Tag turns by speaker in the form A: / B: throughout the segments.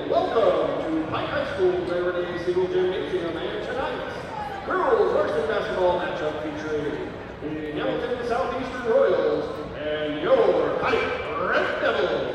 A: Welcome to Pike High School's Liberty Single Gymnasium, and tonight's girls varsity basketball matchup featuring the Hamilton Southeastern Royals and your Pike Red Devils.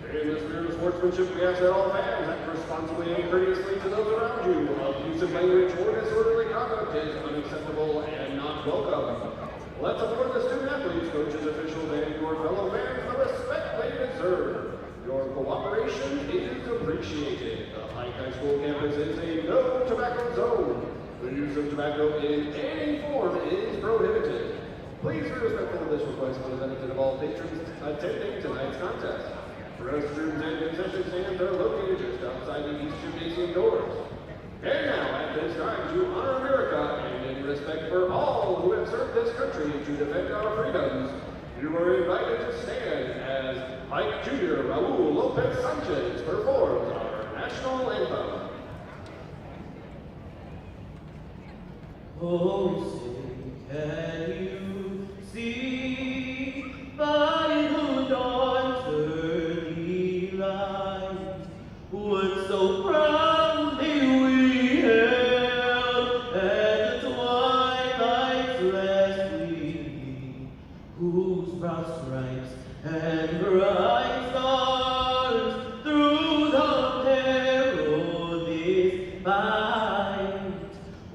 A: In the spirit of sportsmanship, we ask that all fans act responsibly and courteously to those around you. Abusive language or disorderly conduct is unacceptable and not welcome. Let's afford the student athletes, coaches, officials, and your fellow fans the respect they deserve. Your cooperation is appreciated. The Pike High School campus is a no tobacco zone. The use of tobacco in any form is prohibited. Please be respectful of this request for the benefit of all patrons attending tonight's contest. Restrooms and concession stands are located just outside the East Gymnasium doors. And now, at this time, to honor America and in respect for all who have served this country to defend our freedoms, you are invited to stand as Pike Jr. Raul Lopez Sanchez performs our national anthem.
B: Oh, say, can you see by the dawn's early light what so proudly we hailed at the twilight's last gleaming, whose broad stripes and bright stars through the perilous fight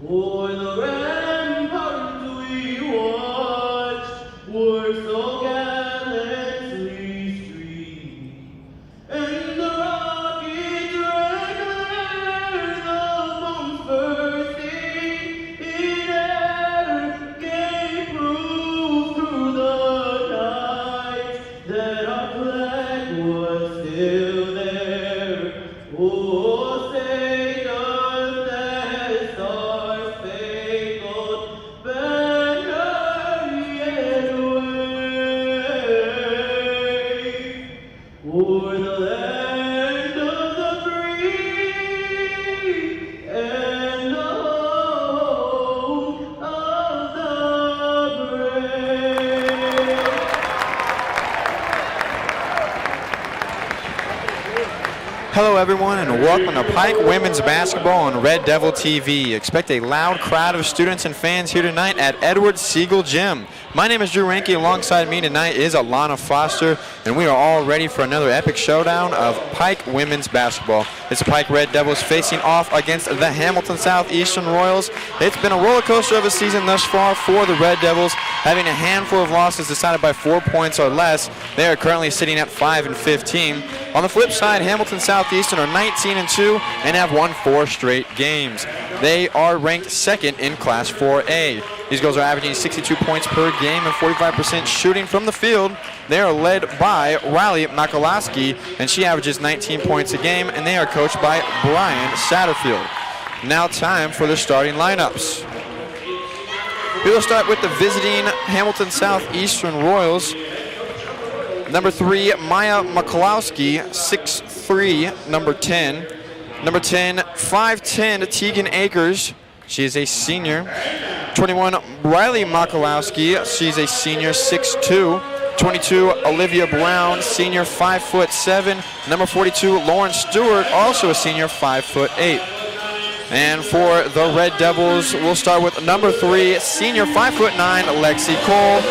B: o'er the ramparts we watched were so gallantly streaming, and the rockets regular the bombs bursting in air gave proof through the night that our flag was still there. Oh, say does that star-spangled banner yet wave o'er the land of the free and the home of the brave?
C: Hello everyone and welcome to Pike Women's Basketball on Red Devil TV. Expect a loud crowd of students and fans here tonight at Edward Siegel Gym. My name is Drew Ranke. Alongside me tonight is Alana Foster, and we are all ready for another epic showdown of Pike Women's Basketball. It's the Pike Red Devils facing off against the Hamilton Southeastern Royals. It's been a roller coaster of a season thus far for the Red Devils, having a handful of losses decided by 4 points or less. They are currently sitting at 5-15. On the flip side, Hamilton Southeastern Southeastern are 19-2 and have won 4 straight games. They are ranked second in Class 4A. These girls are averaging 62 points per game and 45% shooting from the field. They are led by Riley Makalowski, and she averages 19 points a game, and they are coached by Brian Satterfield. Now time for the starting lineups. We will start with the visiting Hamilton Southeastern Royals. Number 3, Maya Makalowski, 6'3", number 10. Number 10, 5'10", Tegan Akers. She is a senior. 21, Riley Makalowski. She's a senior, 6'2". 22, Olivia Brown, senior, 5'7". Number 42, Lauren Stewart, also a senior, 5'8". And for the Red Devils, we'll start with number 3, senior, 5'9", Lexi Cole.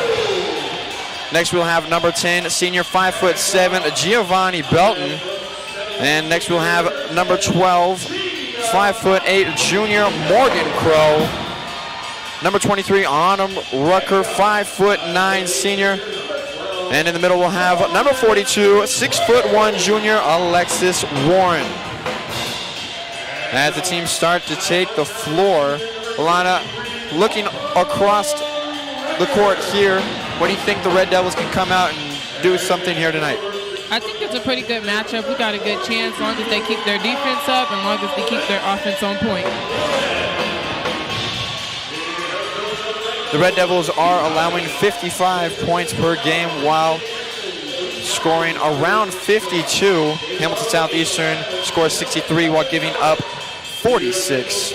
C: Next we'll have number 10, senior, 5'7", Giovanni Belton. And next we'll have number 12, 5'8", junior, Morgan Crow. Number 23, Autumn Rucker, 5'9", senior. And in the middle we'll have number 42, 6'1", junior, Alexis Warren. As the teams start to take the floor, Alana, looking across the court here, what do you think the Red Devils can come out and do something here tonight?
D: I think it's a pretty good matchup. We got a good chance as long as they keep their defense up and as long as they keep their offense on point.
C: The Red Devils are allowing 55 points per game while scoring around 52. Hamilton Southeastern scores 63 while giving up 46.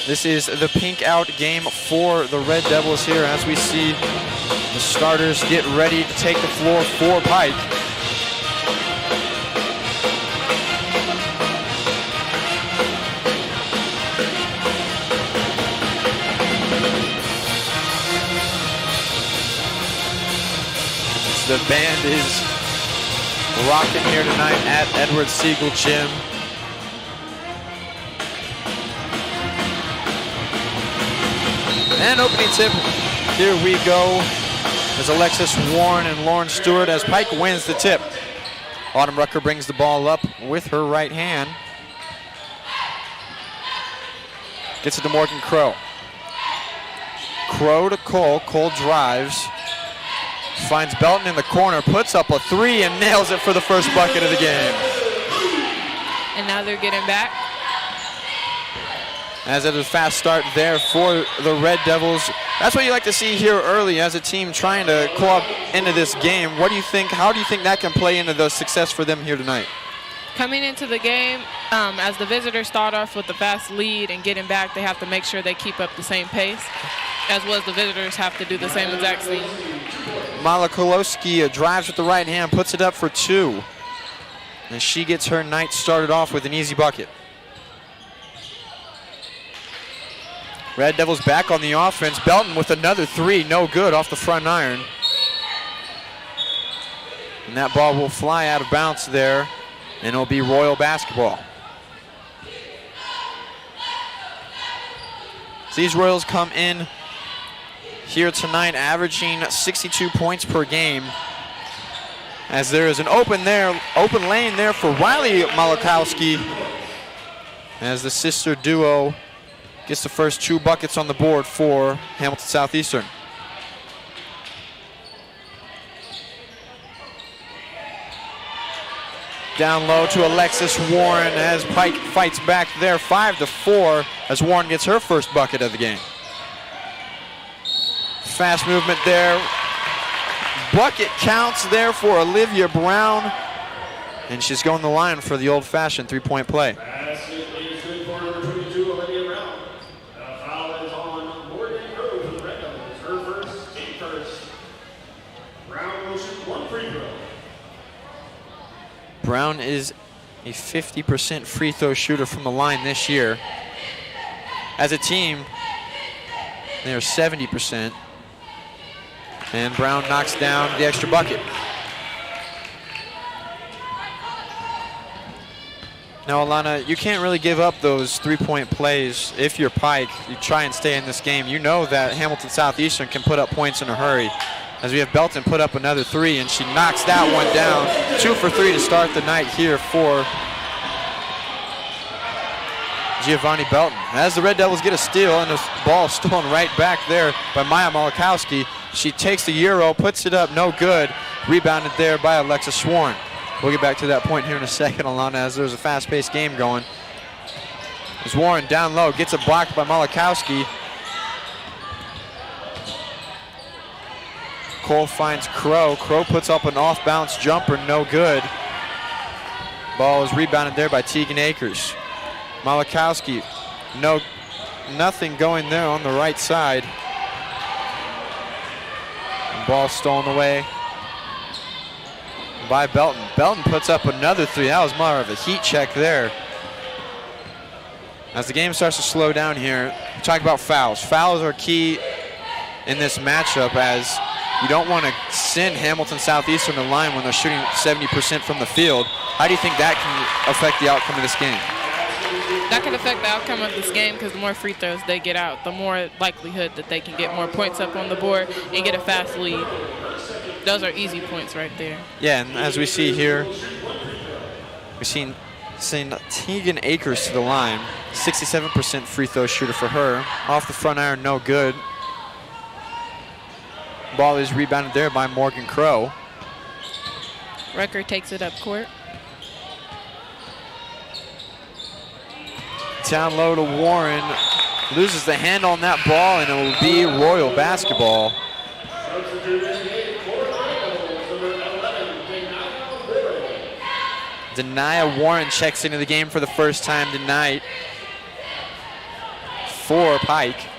C: This is the pink out game for the Red Devils here as we see the starters get ready to take the floor for Pike. The band is rocking here tonight at Edward Siegel Gym. And opening tip, here we go. There's Alexis Warren and Lauren Stewart as Pike wins the tip. Autumn Rucker brings the ball up with her right hand. Gets it to Morgan Crow. Crow to Cole. Cole drives. Finds Belton in the corner, puts up a 3 and nails it for the first bucket of the game.
D: And now they're getting back.
C: As it is a fast start there for the Red Devils. That's what you like to see here early as a team trying to claw into this game. What do you think? How do you think that can play into the success for them here tonight?
D: Coming into the game, as the visitors start off with a fast lead and getting back, they have to make sure they keep up the same pace, as well as the visitors have to do the same exact thing.
C: Malakolowski drives with the right hand, puts it up for 2. And she gets her night started off with an easy bucket. Red Devils back on the offense. Belton with another 3, no good off the front iron. And that ball will fly out of bounds there, and it'll be Royal basketball. So these Royals come in here tonight averaging 62 points per game. As there is an open lane there for Riley Malakowski as the sister duo gets the first 2 buckets on the board for Hamilton Southeastern. Down low to Alexis Warren as Pike fights back there, 5-4 as Warren gets her first bucket of the game. Fast movement there. Bucket counts there for Olivia Brown. And she's going the line for the old-fashioned 3-point play. Brown is a 50% free throw shooter from the line this year. As a team, they are 70%. And Brown knocks down the extra bucket. Now, Alana, you can't really give up those three-point plays if you're Pike. You try and stay in this game. You know that Hamilton Southeastern can put up points in a hurry. As we have Belton put up another three, and she knocks that one down. 2 for 3 to start the night here for Giovanni Belton. As the Red Devils get a steal, and the ball stolen right back there by Maya Malakowski. She takes the Euro, puts it up, no good. Rebounded there by Alexis Swarn. We'll get back to that point here in a second, Alana, as there's a fast-paced game going. As Warren down low gets it blocked by Malakowski. Cole finds Crow. Crow puts up an off-bounce jumper, no good. Ball is rebounded there by Tegan Akers. Malakowski, nothing going there on the right side. And ball stolen away by Belton. Belton puts up another three. That was more of a heat check there. As the game starts to slow down here, we talk about fouls. Fouls are key in this matchup, as you don't want to send Hamilton Southeastern to the line when they're shooting 70% from the field. How do you think that can affect the outcome of this game?
D: That can affect the outcome of this game because the more free throws they get out, the more likelihood that they can get more points up on the board and get a fast lead. Those are easy points right there.
C: Yeah, and as we see here, we've seen Tegan Akers to the line. 67% free throw shooter for her. Off the front iron, no good. Ball is rebounded there by Morgan Crow.
D: Rucker takes it up court.
C: Down low to Warren. Loses the handle on that ball, and it will be Royal basketball. Denia Warren checks into the game for the first time tonight for Pike.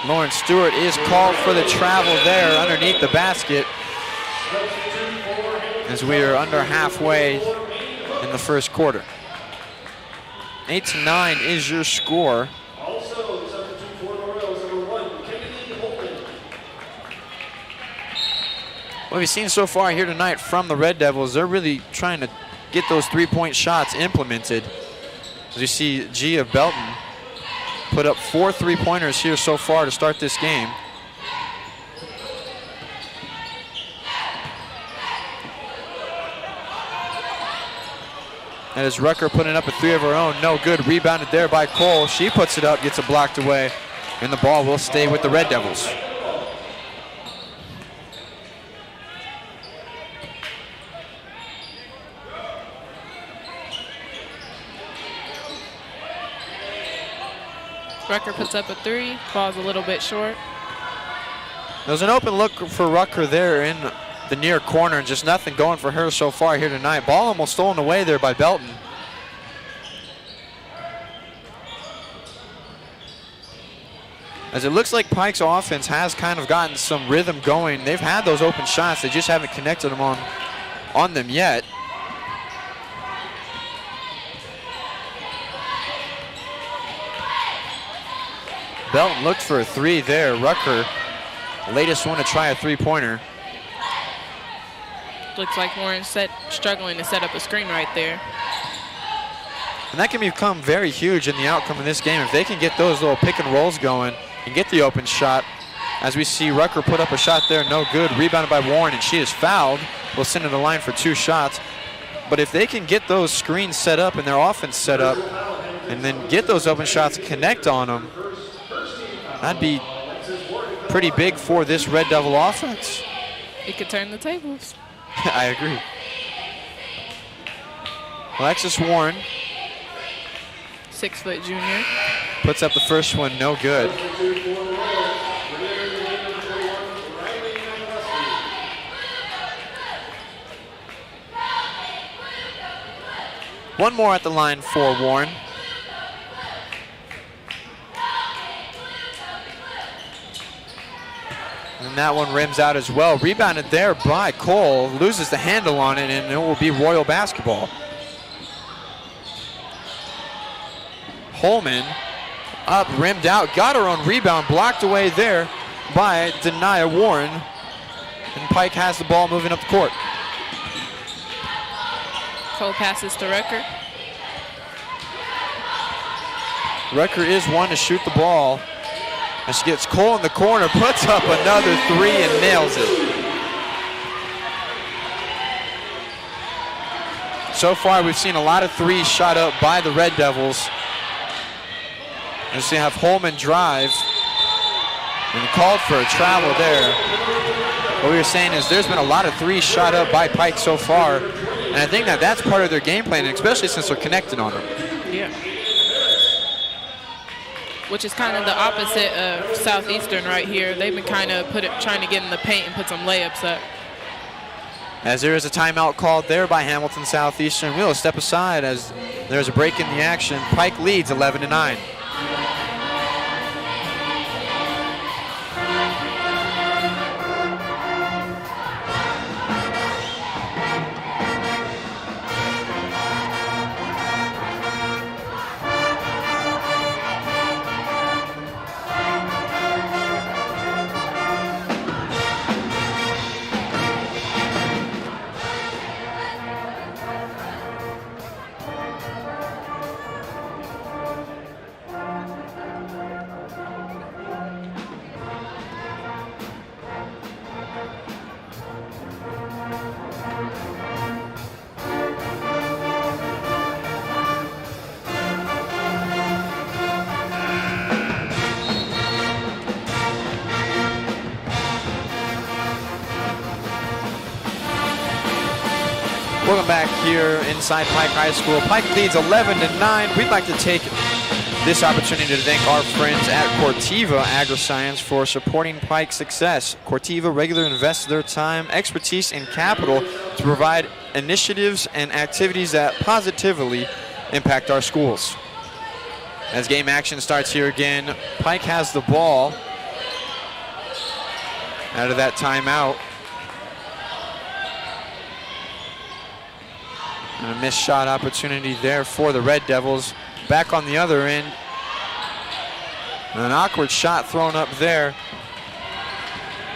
C: Lauren Stewart is called for the travel there underneath the basket, as we are under halfway in the first quarter. 8-9 is your score.
A: Also, substitute for the Royals, number 1, Kennedy Holman.
C: What we've seen so far here tonight from the Red Devils, they're really trying to get those three-point shots implemented. As you see, Gia Belton put up 4 3-pointers here so far to start this game. That is Rucker putting up a 3 of her own. No good. Rebounded there by Cole. She puts it up, gets it blocked away, and the ball will stay with the Red Devils.
D: Rucker puts up a 3, falls a little bit short.
C: There's an open look for Rucker there in the near corner, and just nothing going for her so far here tonight. Ball almost stolen away there by Belton. As it looks like Pike's offense has kind of gotten some rhythm going. They've had those open shots, they just haven't connected them on them yet. Belton looked for a 3 there. Rucker, latest one to try a 3-pointer.
D: Looks like Warren's struggling to set up a screen right there.
C: And that can become very huge in the outcome of this game. If they can get those little pick and rolls going and get the open shot. As we see Rucker put up a shot there, no good. Rebounded by Warren, and she is fouled. We'll send her to the line for 2 shots. But if they can get those screens set up and their offense set up and then get those open shots, connect on them, that'd be pretty big for this Red Devil offense.
D: It could turn the tables.
C: I agree. Alexis Warren,
D: 6-foot junior.
C: puts up the first one, no good. One more at the line for Warren. And that one rims out as well. Rebounded there by Cole. Loses the handle on it, and it will be Royal basketball. Holman up, rimmed out, got her own rebound, blocked away there by Denia Warren. And Pike has the ball moving up the court.
D: Cole passes to Rucker.
C: Rucker is one to shoot the ball. And she gets Cole in the corner, puts up another three and nails it. So far, we've seen a lot of threes shot up by the Red Devils. As we have Holman drive and called for a travel there. What we were saying is there's been a lot of threes shot up by Pike so far, and I think that that's part of their game plan, especially since they're connected on them.
D: Yeah. Which is kind of the opposite of Southeastern right here. They've been kind of trying to get in the paint and put some layups up.
C: As there is a timeout called there by Hamilton Southeastern. We'll step aside as there's a break in the action. Pike leads 11-9. Welcome back here inside Pike High School. Pike leads 11-9. We'd like to take this opportunity to thank our friends at Corteva Agriscience for supporting Pike's success. Corteva regularly invests their time, expertise, and capital to provide initiatives and activities that positively impact our schools. As game action starts here again, Pike has the ball out of that timeout. And a missed shot opportunity there for the Red Devils. Back on the other end. An awkward shot thrown up there.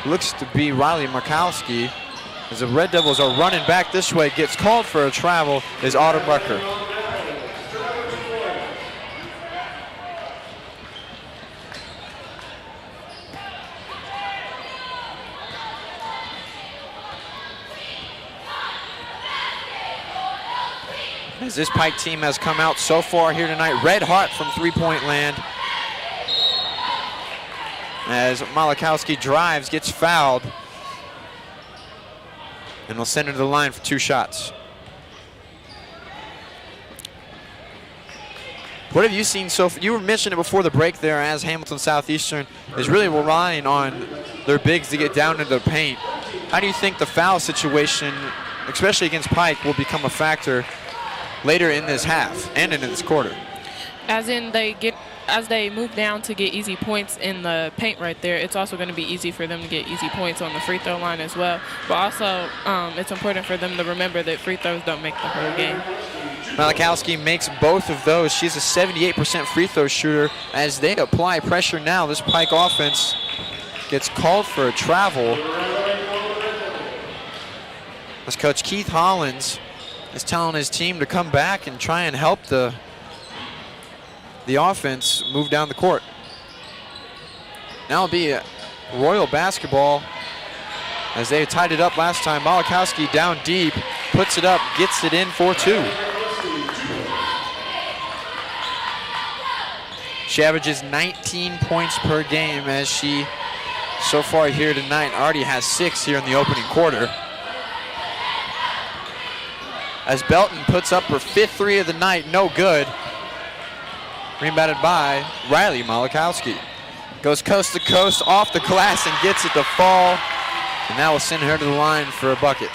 C: Looks to be Riley Markowski. As the Red Devils are running back this way, gets called for a travel is Autumn Rucker. As this Pike team has come out so far here tonight, red hot from three-point land. As Malakowski drives, gets fouled, and will send her to the line for two shots. What have you seen so far? You were mentioning it before the break there, as Hamilton Southeastern is really relying on their bigs to get down into the paint. How do you think the foul situation, especially against Pike, will become a factor later in this half and in this quarter?
D: As they move down to get easy points in the paint right there, it's also going to be easy for them to get easy points on the free throw line as well. But also, it's important for them to remember that free throws don't make the whole game.
C: Malakowski makes both of those. She's a 78% free throw shooter. As they apply pressure now, this Pike offense gets called for a travel. As Coach Keith Hollins is telling his team to come back and try and help the offense move down the court. Now it'll be a Royal basketball as they tied it up last time. Malakowski down deep, puts it up, gets it in for two. She averages 19 points per game as she, so far here tonight, already has 6 here in the opening quarter. As Belton puts up her 5th three of the night, no good. Rebounded by Riley Malakowski. Goes coast to coast, off the glass, and gets it to fall. And that will send her to the line for a bucket.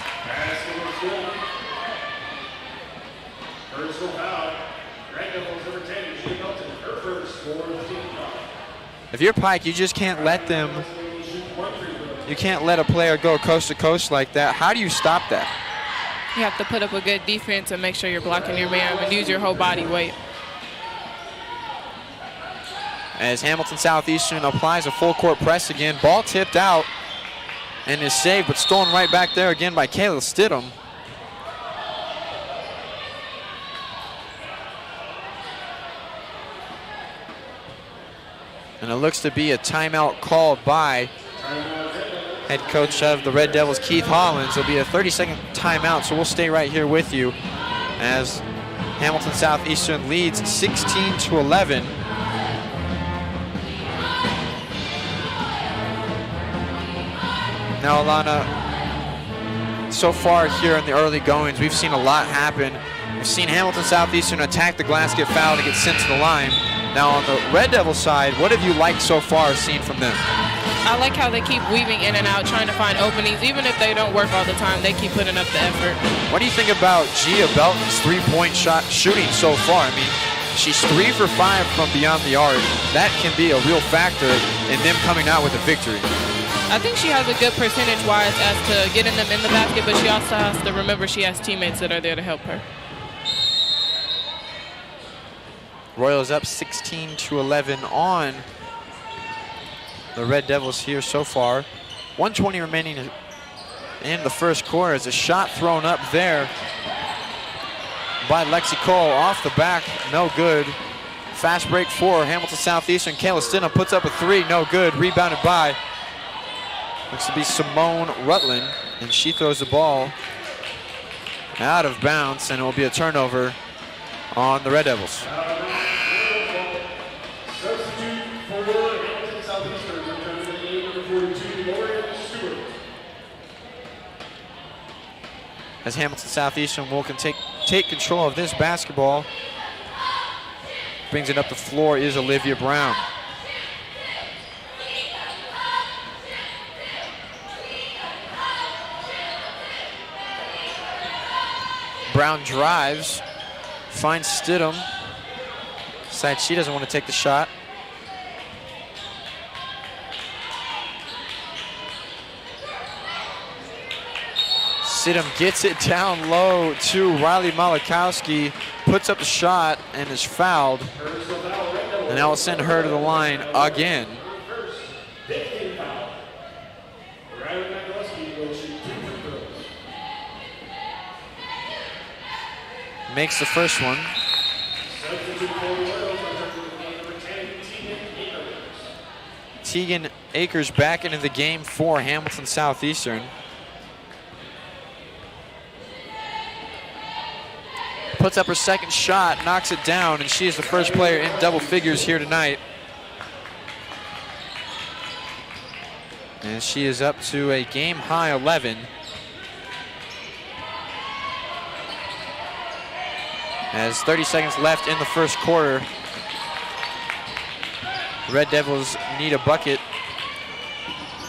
C: If you're Pike, you just can't let them, you can't let a player go coast to coast like that. How do you stop that?
D: You have to put up a good defense and make sure you're blocking your man and use your whole body weight.
C: as Hamilton Southeastern applies a full court press again. Ball tipped out and is saved, but stolen right back there again by Kayla Stidham. And it looks to be a timeout called by head coach of the Red Devils, Keith Hollins. It'll be a 30-second timeout, so we'll stay right here with you as Hamilton Southeastern leads 16-11. Now, Alana, so far here in the early goings, we've seen a lot happen. We've seen Hamilton Southeastern attack the glass, get fouled, and get sent to the line. Now, on the Red Devil side, what have you liked so far seen from them?
D: I like how they keep weaving in and out, trying to find openings. Even if they don't work all the time, they keep putting up the effort.
C: What do you think about Gia Belton's three-point shot shooting so far? I mean, she's 3 for 5 from beyond the arc. That can be a real factor in them coming out with a victory.
D: I think she has a good percentage-wise as to getting them in the basket, but she also has to remember she has teammates that are there to help her.
C: Royals up 16-11 on the Red Devils here so far. 1:20 remaining in the first quarter. As a shot thrown up there by Lexi Cole off the back, no good. Fast break for Hamilton Southeastern. Kayla Stidham puts up a 3, no good. Rebounded by, looks to be Simone Rutland, and she throws the ball out of bounds, and it will be a turnover on the Red Devils. As Hamilton Southeastern will take control of this basketball. Brings it up the floor is Olivia Brown. Brown drives, finds Stidham. Decides she doesn't want to take the shot. Stidham gets it down low to Riley Malakowski, puts up the shot and is fouled. And that will send her to the line again. Makes the first one. Tegan Akers back into the game for Hamilton Southeastern. Puts up her second shot, knocks it down, and she is the first player in double figures here tonight. And she is up to a game-high 11. As 30 seconds left in the first quarter. Red Devils need a bucket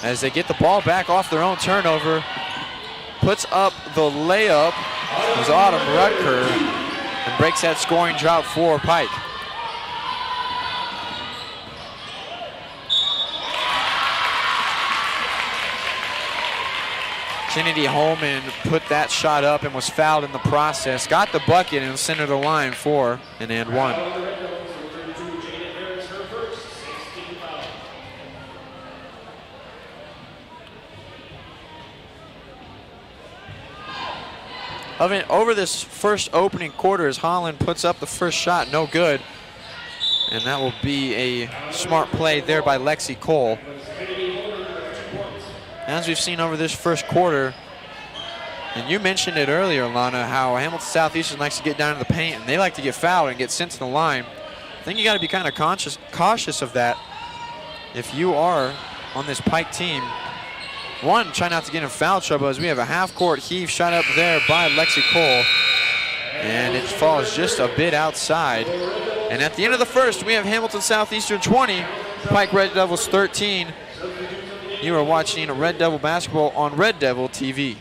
C: as they get the ball back off their own turnover. Puts up the layup. It was Autumn Rutker and breaks that scoring drought for Pike. Kennedy Holman put that shot up and was fouled in the process. Got the bucket and sent her to the line for an and one. Over this first opening quarter as Holland puts up the first shot, no good. And that will be a smart play there by Lexi Cole. As we've seen over this first quarter, and you mentioned it earlier, Lana, how Hamilton Southeastern likes to get down to the paint and they like to get fouled and get sent to the line. I think you got to be kind of cautious of that if you are on this Pike team. One, try not to get in foul trouble as we have a half-court heave shot up there by Lexi Cole. And it falls just a bit outside. And at the end of the first, we have Hamilton Southeastern 20, Pike Red Devils 13. You are watching Red Devil basketball on Red Devil TV.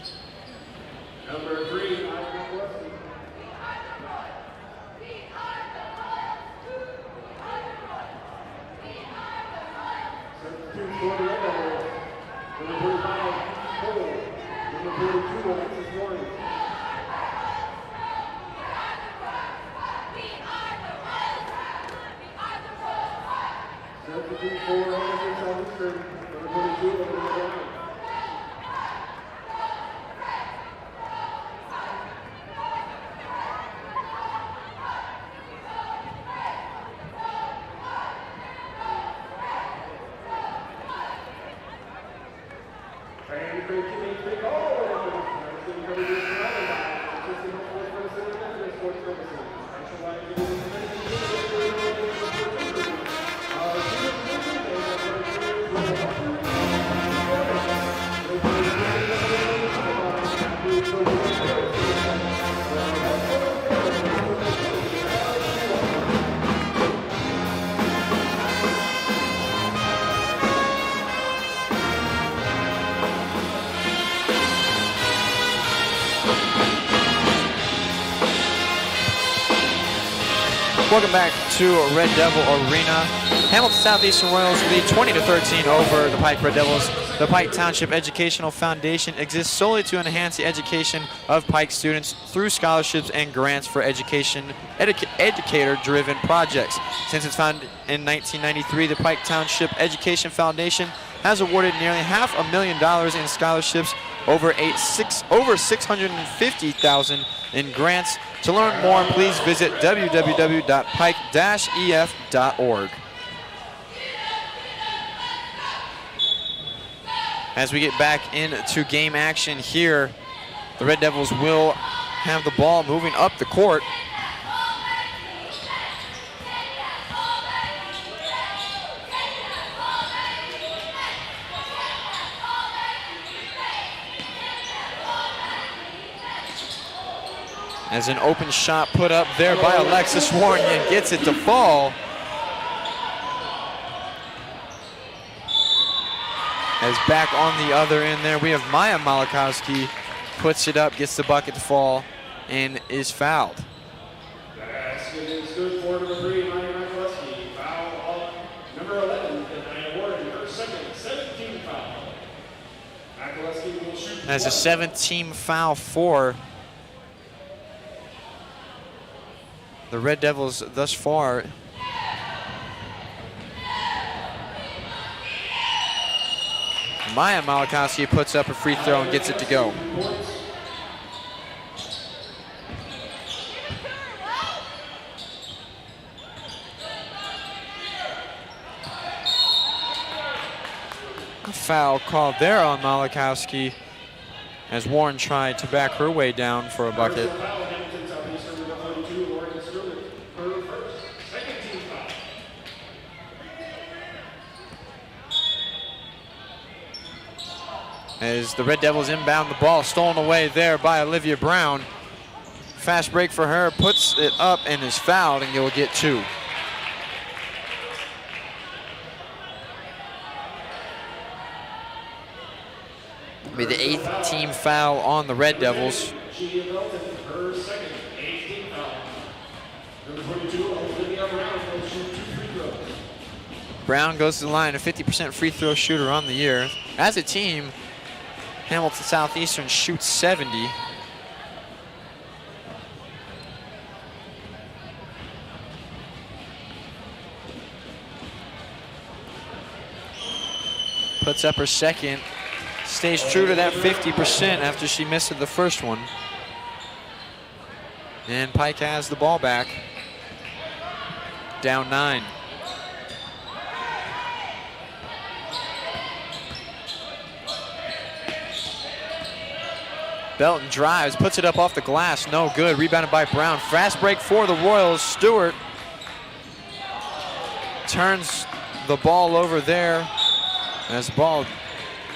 C: Welcome back to Red Devil Arena. Hamilton Southeastern Royals lead 20-13 over the Pike Red Devils. The Pike Township Educational Foundation exists solely to enhance the education of Pike students through scholarships and grants for educator-driven projects. Since its founding in 1993, the Pike Township Education Foundation has awarded nearly $500,000 in scholarships, over $650,000 in grants. To learn more, please visit www.pike-ef.org. As we get back into game action here, the Red Devils will have the ball moving up the court. As an open shot put up there by Alexis Warren and gets it to fall. As back on the other end there, we have Maya Malakowski, puts it up, gets the bucket to fall, and is fouled.
A: Basket is good for number 3, Maya Malakowski. Foul on number 11, and I awarded her second 17th foul. Malakowski will shoot.
C: As a 7-team foul for the Red Devils thus far. Maya Malakowski puts up a free throw and gets it to go. A foul called there on Malakowski as Warren tried to back her way down for a bucket. As the Red Devils inbound the ball, stolen away there by Olivia Brown. Fast break for her, puts it up and is fouled, and you'll get 2. It'll be the 8th team foul on the Red Devils.
A: Her second 18th foul. Number 22, Olivia Brown will shoot 2 free throws.
C: Brown goes to the line, a 50% free throw shooter on the year. As a team, Hamilton Southeastern shoots 70. Puts up her second. Stays true to that 50% after she missed the first one. And Pike has the ball back. Down 9. Belton drives, puts it up off the glass, no good. Rebounded by Brown. Fast break for the Royals. Stewart turns the ball over there as the ball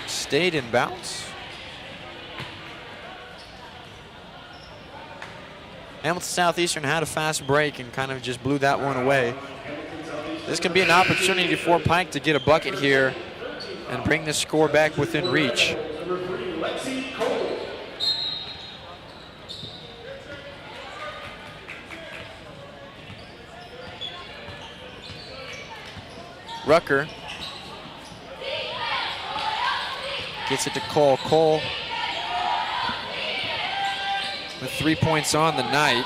C: stayed in bounds. Hamilton Southeastern had a fast break and kind of just blew that one away. This can be an opportunity for Pike to get a bucket here and bring the score back within reach. Rucker gets it to Cole. Cole with 3 points on the night.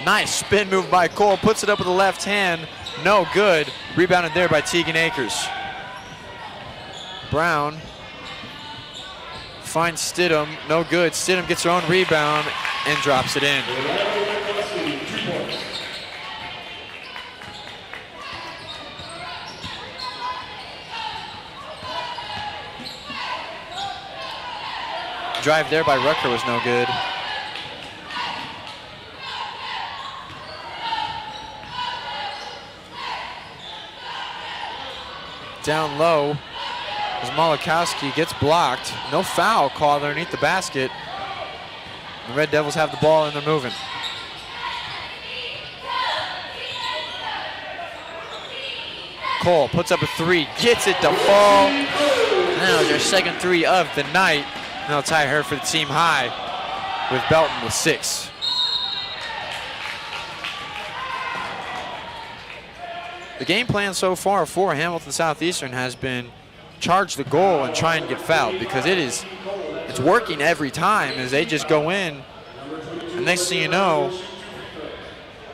C: Nice spin move by Cole, puts it up with the left hand, no good. Rebounded there by Tegan Akers. Brown finds Stidham, no good. Stidham gets her own rebound and drops it in. Drive there by Rucker was no good. Down low as Malachowski gets blocked. No foul called underneath the basket. The Red Devils have the ball and they're moving. Cole puts up a three, gets it to fall. Now their second three of the night. And they'll tie her for the team high with Belton with 6. The game plan so far for Hamilton Southeastern has been charge the goal and try and get fouled, because it's working every time as they just go in, and next thing you know,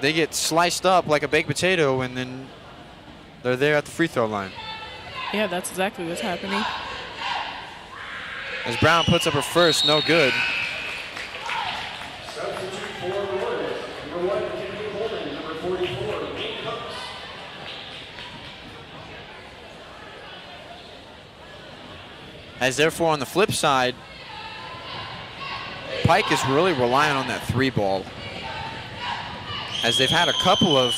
C: they get sliced up like a baked potato and then they're there at the free throw line.
D: Yeah, that's exactly what's happening.
C: As Brown puts up her first, no good.
A: Substitute for the Royals. Number 1, Kennedy Coleman. Number 44, Nate Cooks.
C: As therefore on the flip side, Pike is really relying on that 3 ball. As they've had a couple of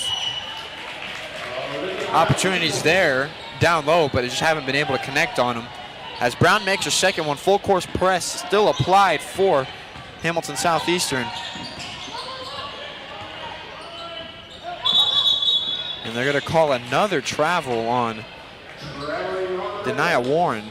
C: opportunities there down low, but they just haven't been able to connect on them. As Brown makes her second one, full course press still applied for Hamilton Southeastern. And they're going to call another travel on Denia Warren.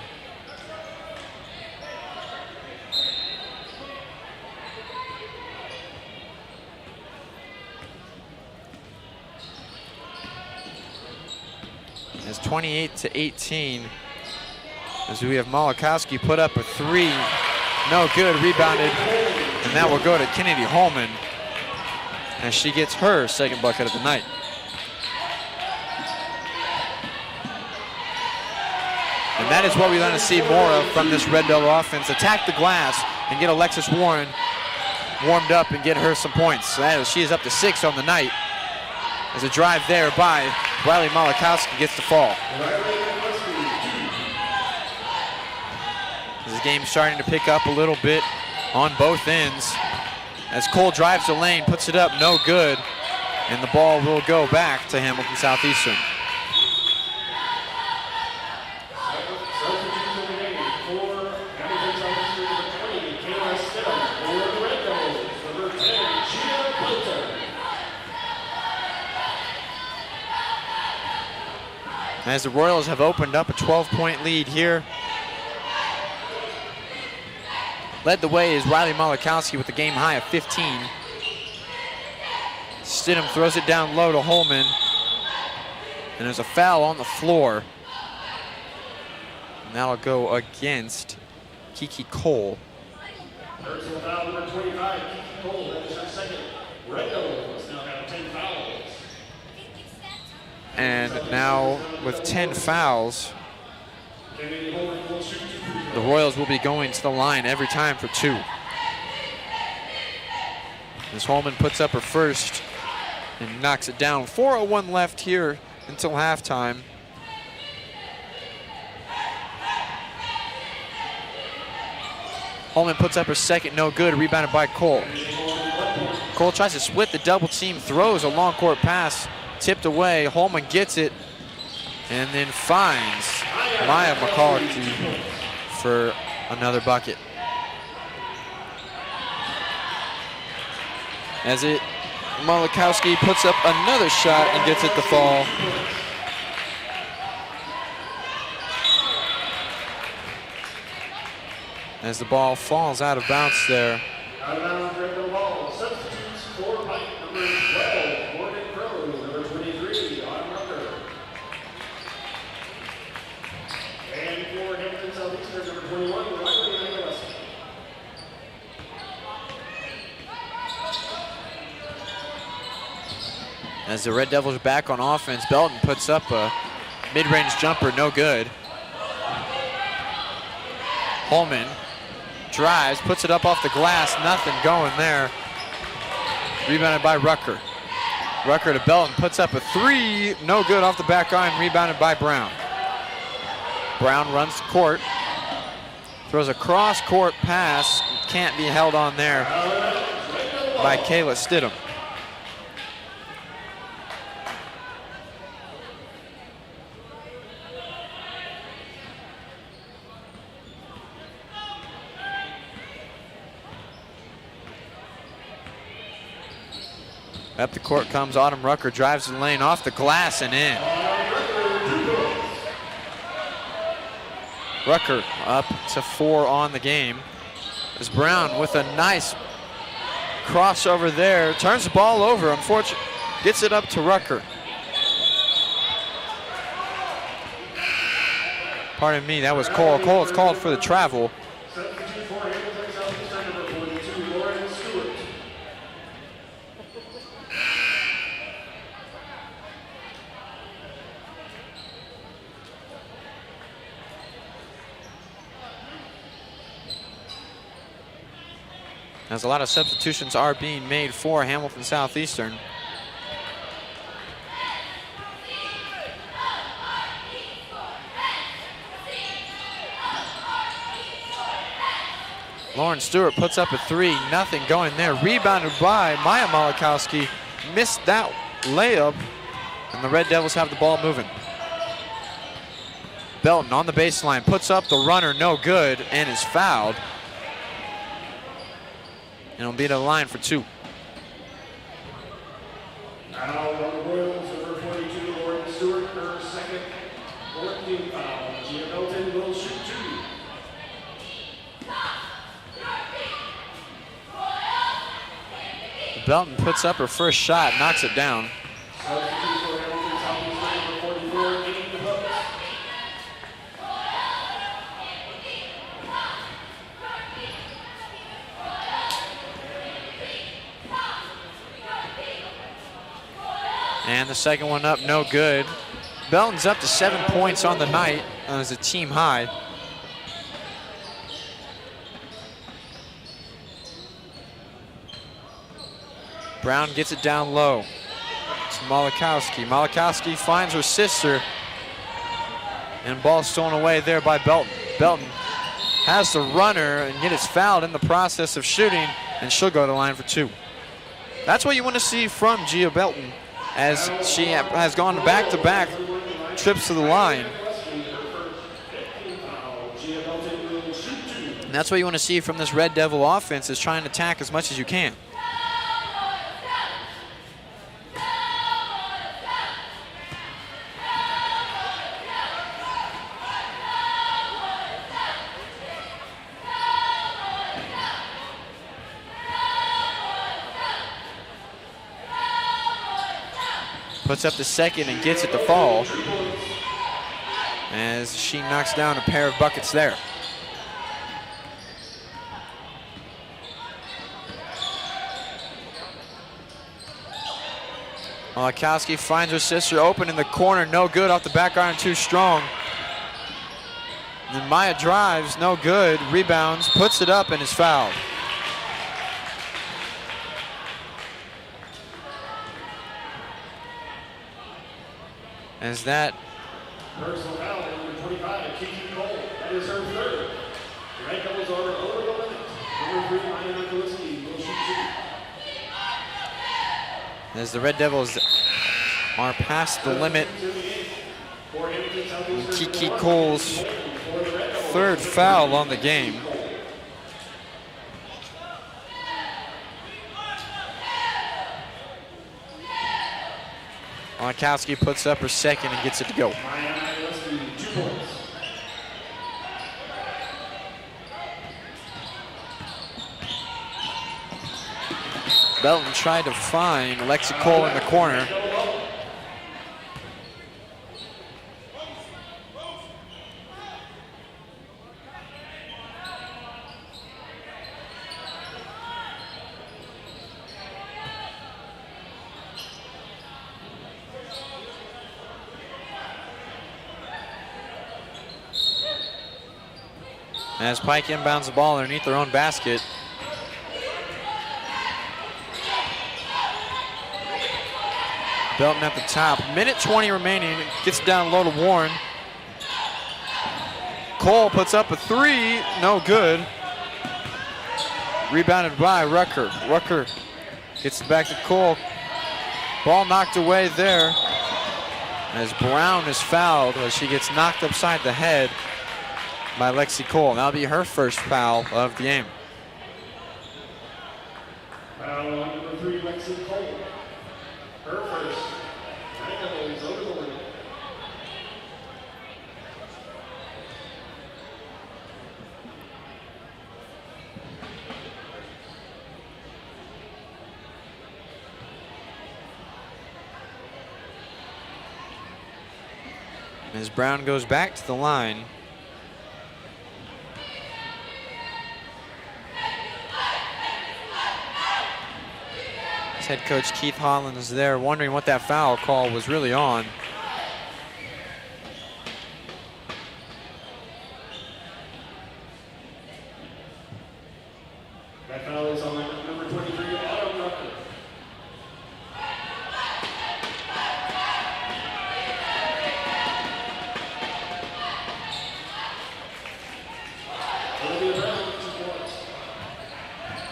C: It's 28-18. As we have Malachowski put up a 3. No good, rebounded. And that will go to Kennedy Holman as she gets her second bucket of the night. And that is what we want to see more of from this Red Devil offense. Attack the glass and get Alexis Warren warmed up and get her some points. So she is up to 6 on the night. There's a drive there by Riley Malachowski, gets the fall. As the game's starting to pick up a little bit on both ends. As Cole drives the lane, puts it up, no good. And the ball will go back to Hamilton Southeastern. As the Royals have opened up a 12-point lead here. Led the way is Riley Malachowski with a game high of 15. Stidham throws it down low to Holman. And there's a foul on the floor. And that'll go against Kiki Cole.
A: Personal foul number 25, Kiki Cole. That is her second. Red Devils now have 10 fouls.
C: And now with 10 fouls, the Royals will be going to the line every time for 2. As Holman puts up her first and knocks it down. 4:01 left here until halftime. Holman puts up her second, no good, rebounded by Cole. Cole tries to split the double team, throws a long court pass, tipped away. Holman gets it and then finds Maya McCullough for another bucket. As Malachowski puts up another shot and gets it to fall. As the ball falls out of bounds there.
A: Out of bounds, Red Devil ball. Substitutes for Pike, number 12, Morgan Crowe, number 23, Autumn Rucker. And for Hamilton Southeastern, number 21, Riley Nicholas.
C: As the Red Devils are back on offense, Belton puts up a mid-range jumper, no good. Holman drives, puts it up off the glass, nothing going there. Rebounded by Rucker. Rucker to Belton, puts up a three, no good off the back iron, rebounded by Brown. Brown runs the court, throws a cross-court pass, can't be held on there by Kayla Stidham. Up the court comes Autumn Rucker, drives the lane off the glass and in. Rucker up to 4 on the game. As Brown with a nice crossover there, turns the ball over, unfortunately, gets it up to Rucker. Pardon me, that was Cole. Cole is called for the travel. As a lot of substitutions are being made for Hamilton Southeastern. Lauren Stewart puts up a three, nothing going there. Rebounded by Maya Malakowski, missed that layup, and the Red Devils have the ball moving. Belton on the baseline, puts up the runner, no good, and is fouled. And it'll be to the line for 2.
A: Now on the Royals, number 42, Lauren Stewart, her second 14 foul. Gia Belton will shoot 2.
C: Belton puts up her first shot, knocks it down.
A: Substitute for Hamilton Southeastern, number 44, Amy DeBose.
C: And the second one up, no good. Belton's up to 7 points on the night as a team high. Brown gets it down low. It's Malakowski. Malakowski finds her sister. And ball stolen away there by Belton. Belton has the runner and gets fouled in the process of shooting, and she'll go to the line for 2. That's what you want to see from Gia Belton, as she has gone back-to-back trips to the line. And that's what you want to see from this Red Devil offense, is trying to attack as much as you can. Puts up the second and gets it to fall, as she knocks down a pair of buckets there. Malakowski finds her sister open in the corner, no good, off the back iron, too strong. And then Maya drives, no good, rebounds, puts it up, and is fouled. As that
A: personal foul, number 25, Kiki Cole. That is her third. The Red Devils are over the limit. Number 3, Maya Malakowski will shoot 2.
C: as the Red Devils are past the limit. Kiki Cole's third foul on the game. Malakowski puts up her second and gets it to go. Belton tried to find Lexi Cole in the corner. as Pike inbounds the ball underneath their own basket. Belton at the top. Minute 20 remaining. Gets it down low to Warren. Cole puts up a three. No good. Rebounded by Rucker. Rucker gets it back to Cole. Ball knocked away there as Brown is fouled as she gets knocked upside the head by Lexi Cole. That'll be her first foul of the game.
A: Foul on number 3, Lexi Cole. Her first. Red Devils over the limit.
C: As Brown goes back to the line. Head coach Keith Holland is there wondering what that foul call was really on.
A: That foul is on number 23, Autumn Rucker.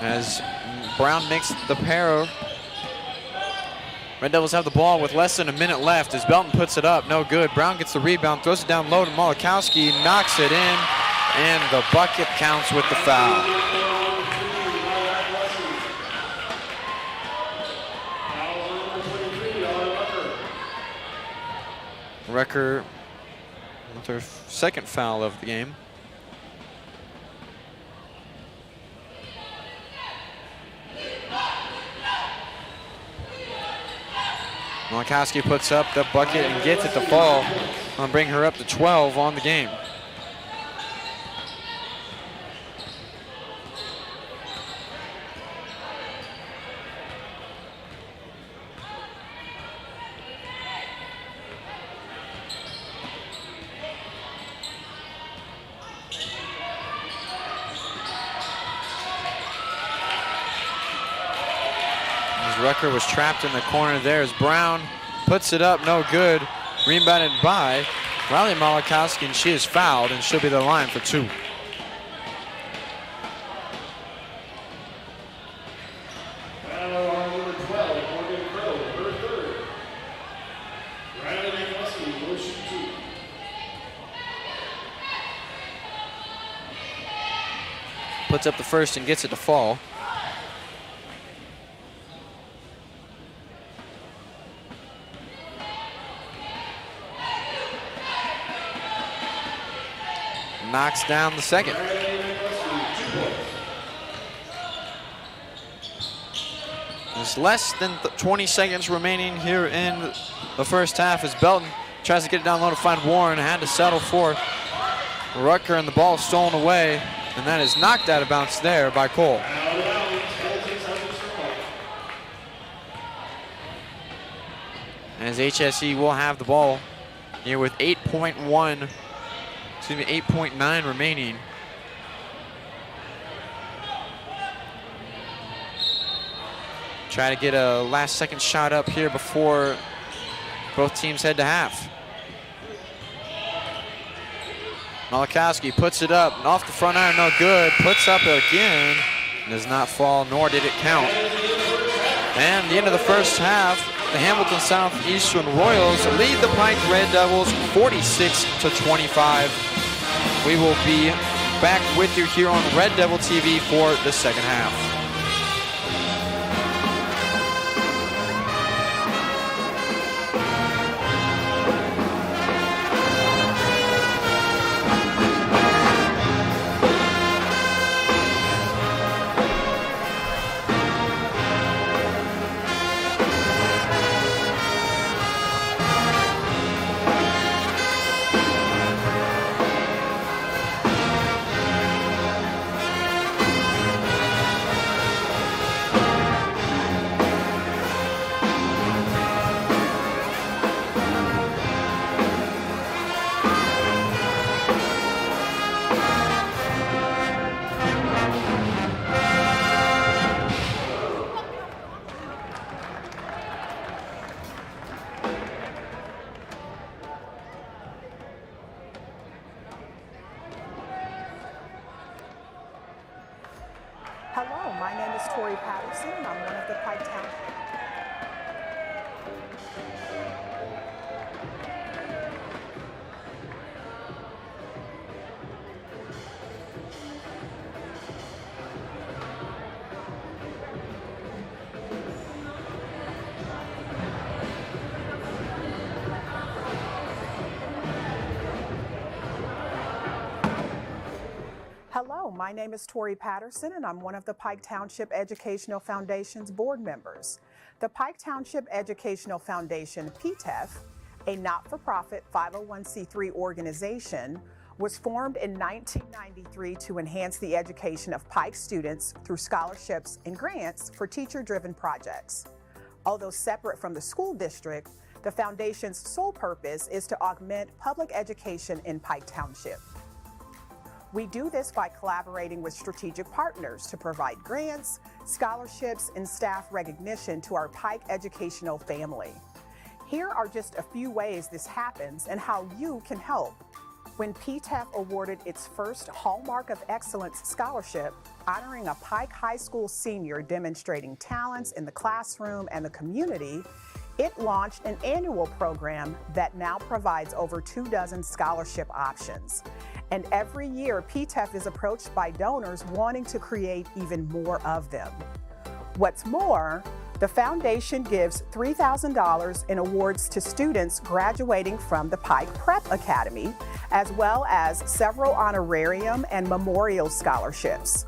C: As Brown makes the pair. Red Devils have the ball with less than a minute left as Belton puts it up. No good. Brown gets the rebound, throws it down low to Malakowski, knocks it in, and the bucket counts with the foul. Rucker with her second foul of the game. Malakowski puts up the bucket and gets it to fall. I'll bring her up to 12 on the game. Rucker was trapped in the corner there as Brown puts it up, no good. Rebounded by Riley Malakowski, and she is fouled, and she'll be the line for 2.
A: Foul on number 12, Morgan Crow, her third. Riley Malakowski will shoot 2.
C: Puts up the first and gets it to fall. Knocks down the second. There's less than 20 seconds remaining here in the first half as Belton tries to get it down low to find Warren. Had to settle for Rucker, and the ball stolen away, and that is knocked out of bounds there by Cole. As HSE will have the ball here with 8.9 remaining. Try to get a last second shot up here before both teams head to half. Malakowski puts it up, and off the front iron, no good. Puts up again, does not fall, nor did it count. And the end of the first half, the Hamilton Southeastern Royals lead the Pike Red Devils 46-25. We will be back with you here on Red Devil TV for the second half.
E: Hello, my name is Tori Patterson, and I'm one of the Pike Town. Hello, my name is Tori Patterson, and I'm one of the Pike Township Educational Foundation's board members. The Pike Township Educational Foundation, PTEF, a not-for-profit 501c3 organization, was formed in 1993 to enhance the education of Pike students through scholarships and grants for teacher-driven projects. Although separate from the school district, the foundation's sole purpose is to augment public education in Pike Township. We do this by collaborating with strategic partners to provide grants, scholarships, and staff recognition to our Pike educational family. Here are just a few ways this happens and how you can help. When PTEF awarded its first Hallmark of Excellence scholarship, honoring a Pike High School senior demonstrating talents in the classroom and the community, it launched an annual program that now provides over 24 scholarship options. And every year, PTEF is approached by donors wanting to create even more of them. What's more, the foundation gives $3,000 in awards to students graduating from the Pike Prep Academy, as well as several honorarium and memorial scholarships.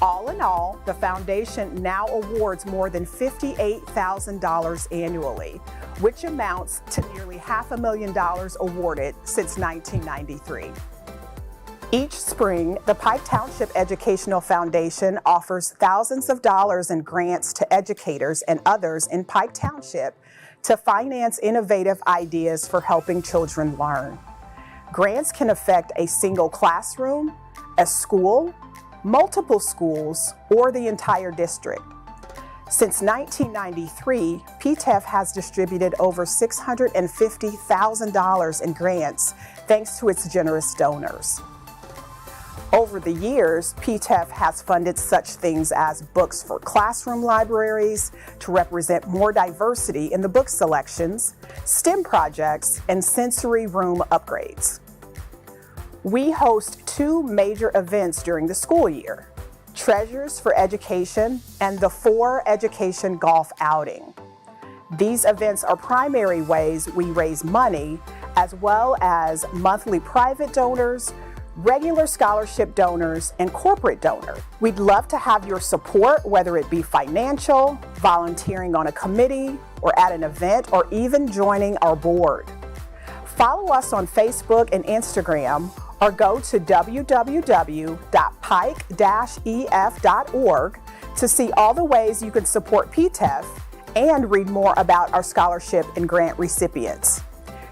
E: All in all, the foundation now awards more than $58,000 annually, which amounts to nearly $500,000 awarded since 1993. Each spring, the Pike Township Educational Foundation offers thousands of dollars in grants to educators and others in Pike Township to finance innovative ideas for helping children learn. Grants can affect a single classroom, a school, multiple schools, or the entire district. Since 1993, PTEF has distributed over $650,000 in grants thanks to its generous donors. Over the years, PTEF has funded such things as books for classroom libraries to represent more diversity in the book selections, STEM projects, and sensory room upgrades. We host two major events during the school year: Treasures for Education and the For Education Golf Outing. These events are primary ways we raise money, as well as monthly private donors, regular scholarship donors, and corporate donors. We'd love to have your support, whether it be financial, volunteering on a committee, or at an event, or even joining our board. Follow us on Facebook and Instagram, or go to www.pike-ef.org to see all the ways you can support PTEF and read more about our scholarship and grant recipients.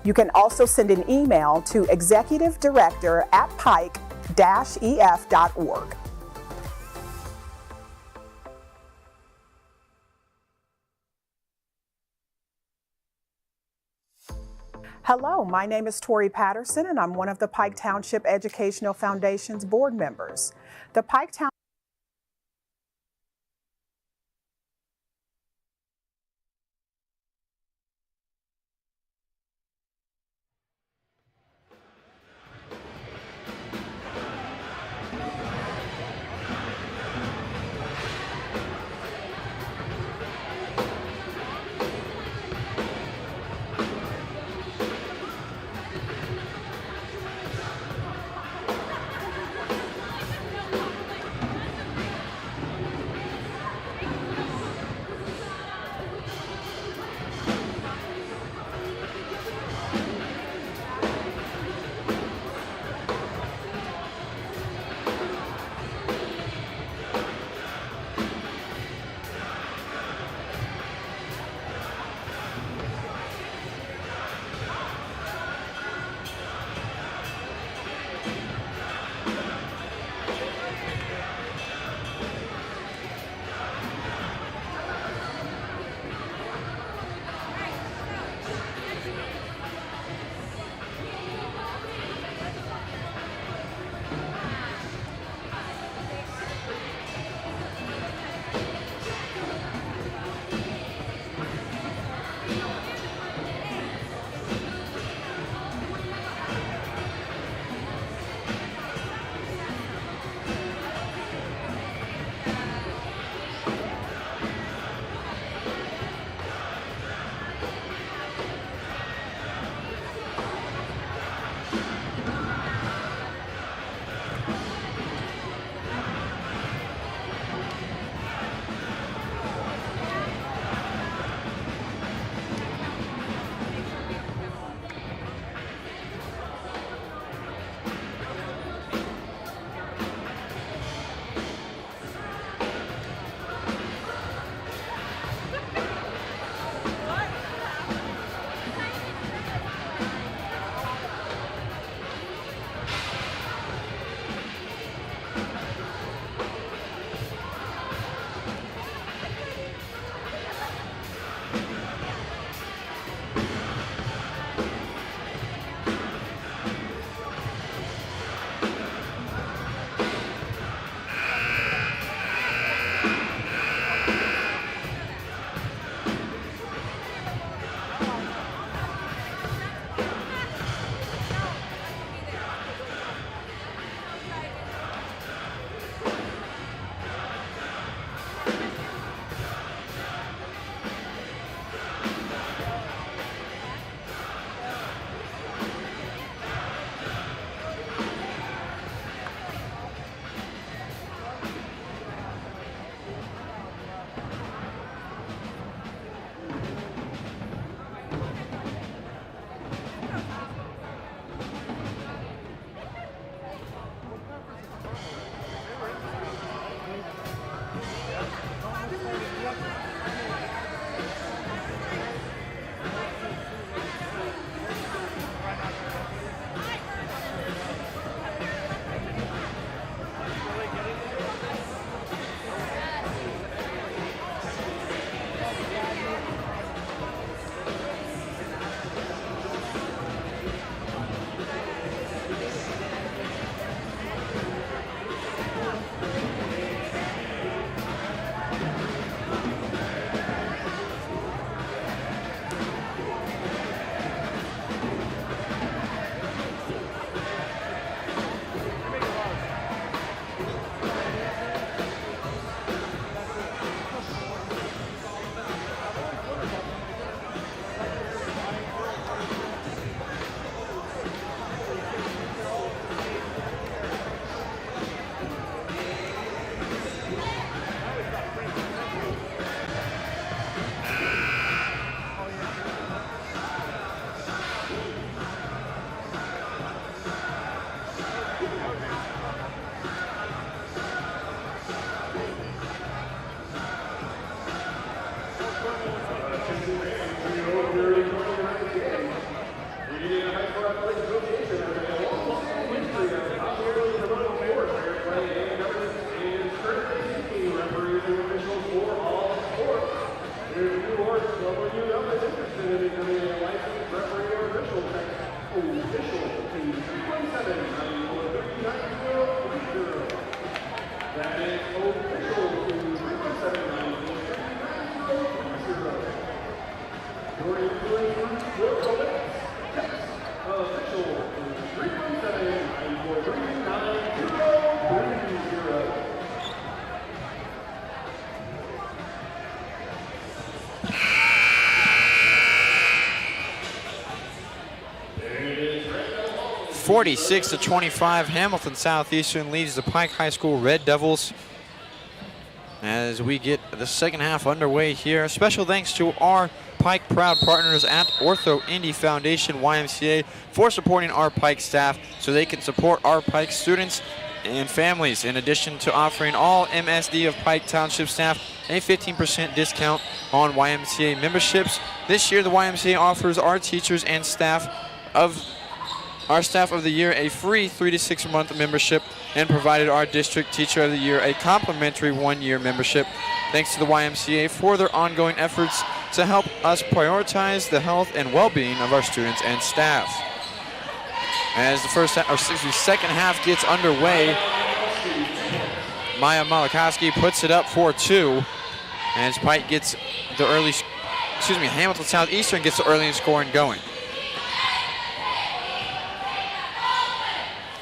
E: You can also send an email to executivedirector@pike-ef.org. Hello, my name is Tori Patterson, and I'm one of the Pike Township Educational Foundation's board members. The Pike Township
C: 46-25, Hamilton Southeastern leads the Pike High School Red Devils as we get the second half underway here. Special thanks to our Pike proud partners at Ortho Indy Foundation YMCA for supporting our Pike staff so they can support our Pike students and families, in addition to offering all MSD of Pike Township staff a 15% discount on YMCA memberships. This year, the YMCA offers our teachers and staff of the year a free 3 to 6 month membership and provided our district teacher of the year a complimentary 1-year membership. Thanks to the YMCA for their ongoing efforts to help us prioritize the health and well-being of our students and staff. As the second half gets underway, Maya Malakowski puts it up 4-2 as Pike gets the Hamilton Southeastern gets the early scoring going.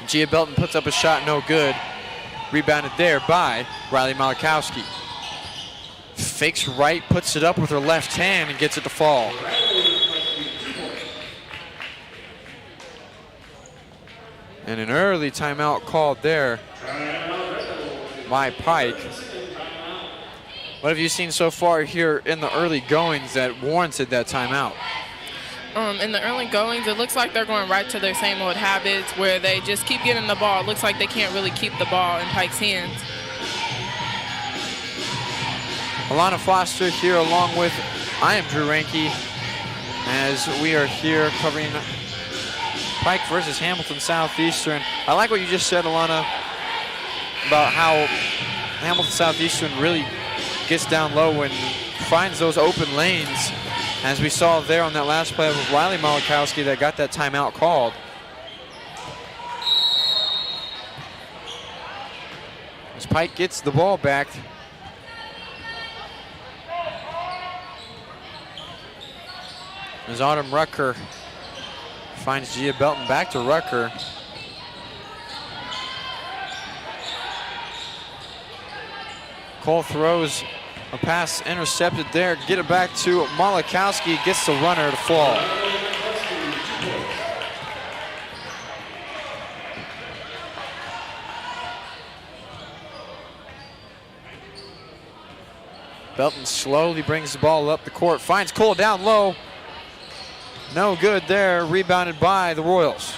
C: Gia Belton puts up a shot, no good. Rebounded there by Riley Malakowski. Fakes right, puts it up with her left hand and gets it to fall. And an early timeout called there by Pike. What have you seen so far here in the early goings that warranted that timeout?
D: In the early goings, it looks like they're going right to their same old habits where they just keep getting the ball. It looks like they can't really keep the ball in Pike's hands.
C: Alana Foster here along with I am Drew Ranke as we are here covering Pike versus Hamilton Southeastern. I like what you just said, Alana, about how Hamilton Southeastern really gets down low and finds those open lanes, as we saw there on that last play with Riley Malakowski that got that timeout called. As Pike gets the ball back, as Autumn Rucker finds Gia Belton, back to Rucker. Cole throws a pass intercepted there. Get it back to Malakowski. Gets the runner to fall. Belton slowly brings the ball up the court. Finds Cole down low. No good there. Rebounded by the Royals.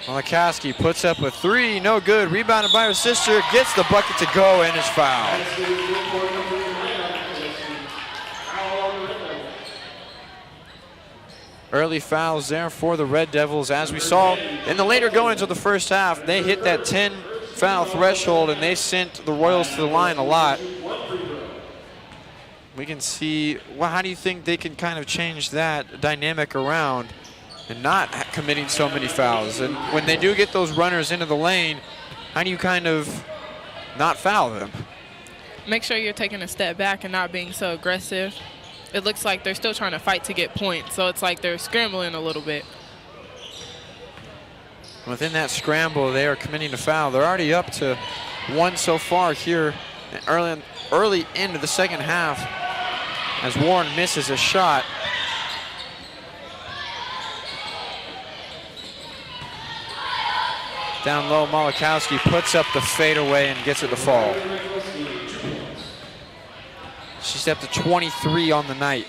C: Malakowski puts up a 3, no good. Rebounded by her sister, gets the bucket to go, and is fouled. Early fouls there for the Red Devils. As we saw in the later goings of the first half, they hit that 10 foul threshold and they sent the Royals to the line a lot. We can see, well, how do you think they can kind of change that dynamic around and not committing so many fouls? And when they do get those runners into the lane, how do you kind of not foul them?
D: Make sure you're taking a step back and not being so aggressive. It looks like they're still trying to fight to get points, so it's like they're scrambling a little bit.
C: Within that scramble, they are committing a foul. They're already up to 1 so far here early into the second half as Warren misses a shot. Down low, Malakowski puts up the fadeaway and gets it to fall. She's up to 23 on the night.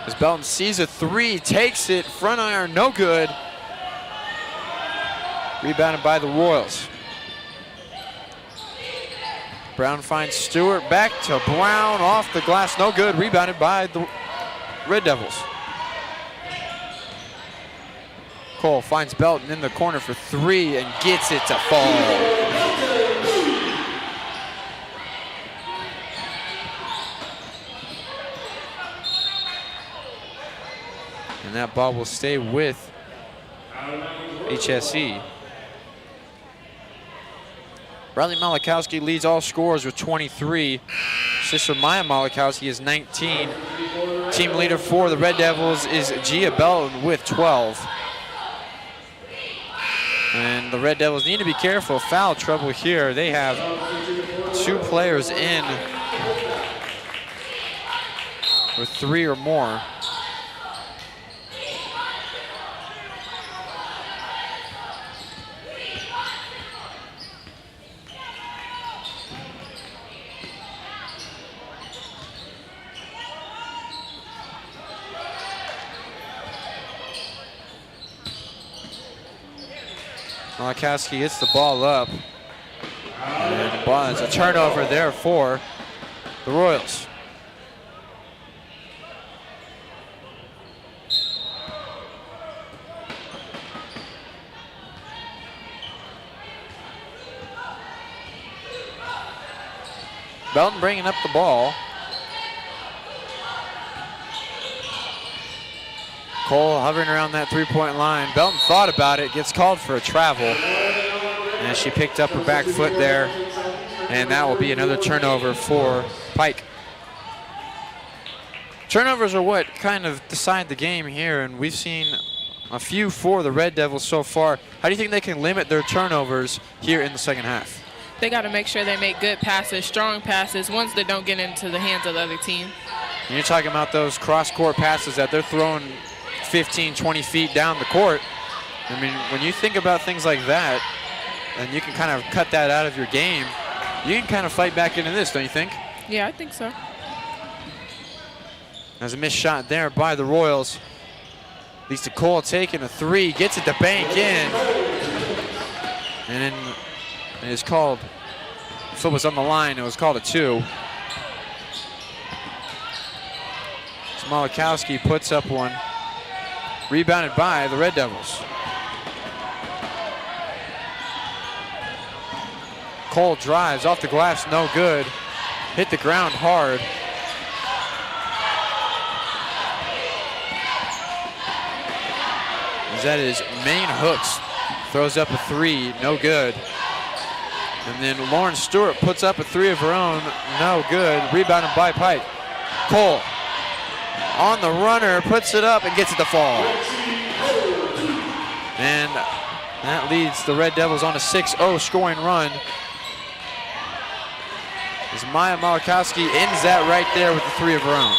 C: As Belton sees a 3, takes it, front iron, no good. Rebounded by the Royals. Brown finds Stewart, back to Brown, off the glass, no good. Rebounded by the Red Devils. Cole finds Belton in the corner for 3 and gets it to fall. And that ball will stay with HSE. Riley Malakowski leads all scorers with 23. Sister Maya Malakowski is 19. Team leader for the Red Devils is Gia Belton with 12. And the Red Devils need to be careful. Foul trouble here. They have 2 players in or 3 or more. Malakowski gets the ball up. And the ball is a turnover there for the Royals. Belton bringing up the ball. Cole hovering around that three-point line. Belton thought about it, gets called for a travel. And she picked up her back foot there. And that will be another turnover for Pike. Turnovers are what kind of decide the game here, and we've seen a few for the Red Devils so far. How do you think they can limit their turnovers here in the second half?
D: They got to make sure they make good passes, strong passes, ones that don't get into the hands of the other team.
C: And you're talking about those cross-court passes that they're throwing 15, 20 feet down the court. I mean, when you think about things like that, and you can kind of cut that out of your game, you can kind of fight back into this, don't you think?
D: Yeah, I think so.
C: There's a missed shot there by the Royals. Lisa Cole taking a 3, gets it to bank in. And then it is called, foot was on the line, it was called a 2. Malakowski puts up one. Rebounded by the Red Devils. Cole drives off the glass, no good. Hit the ground hard. As that is main hooks. Throws up a 3, no good. And then Lauren Stewart puts up a 3 of her own, no good. Rebounded by Pike. Cole on the runner, puts it up and gets it to fall. And that leads the Red Devils on a 6-0 scoring run. As Maya Malakowski ends that right there with the 3 of her own.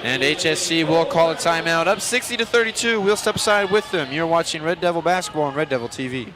C: And HSC will call a timeout. Up 60-32. We'll step aside with them. You're watching Red Devil basketball on Red Devil TV.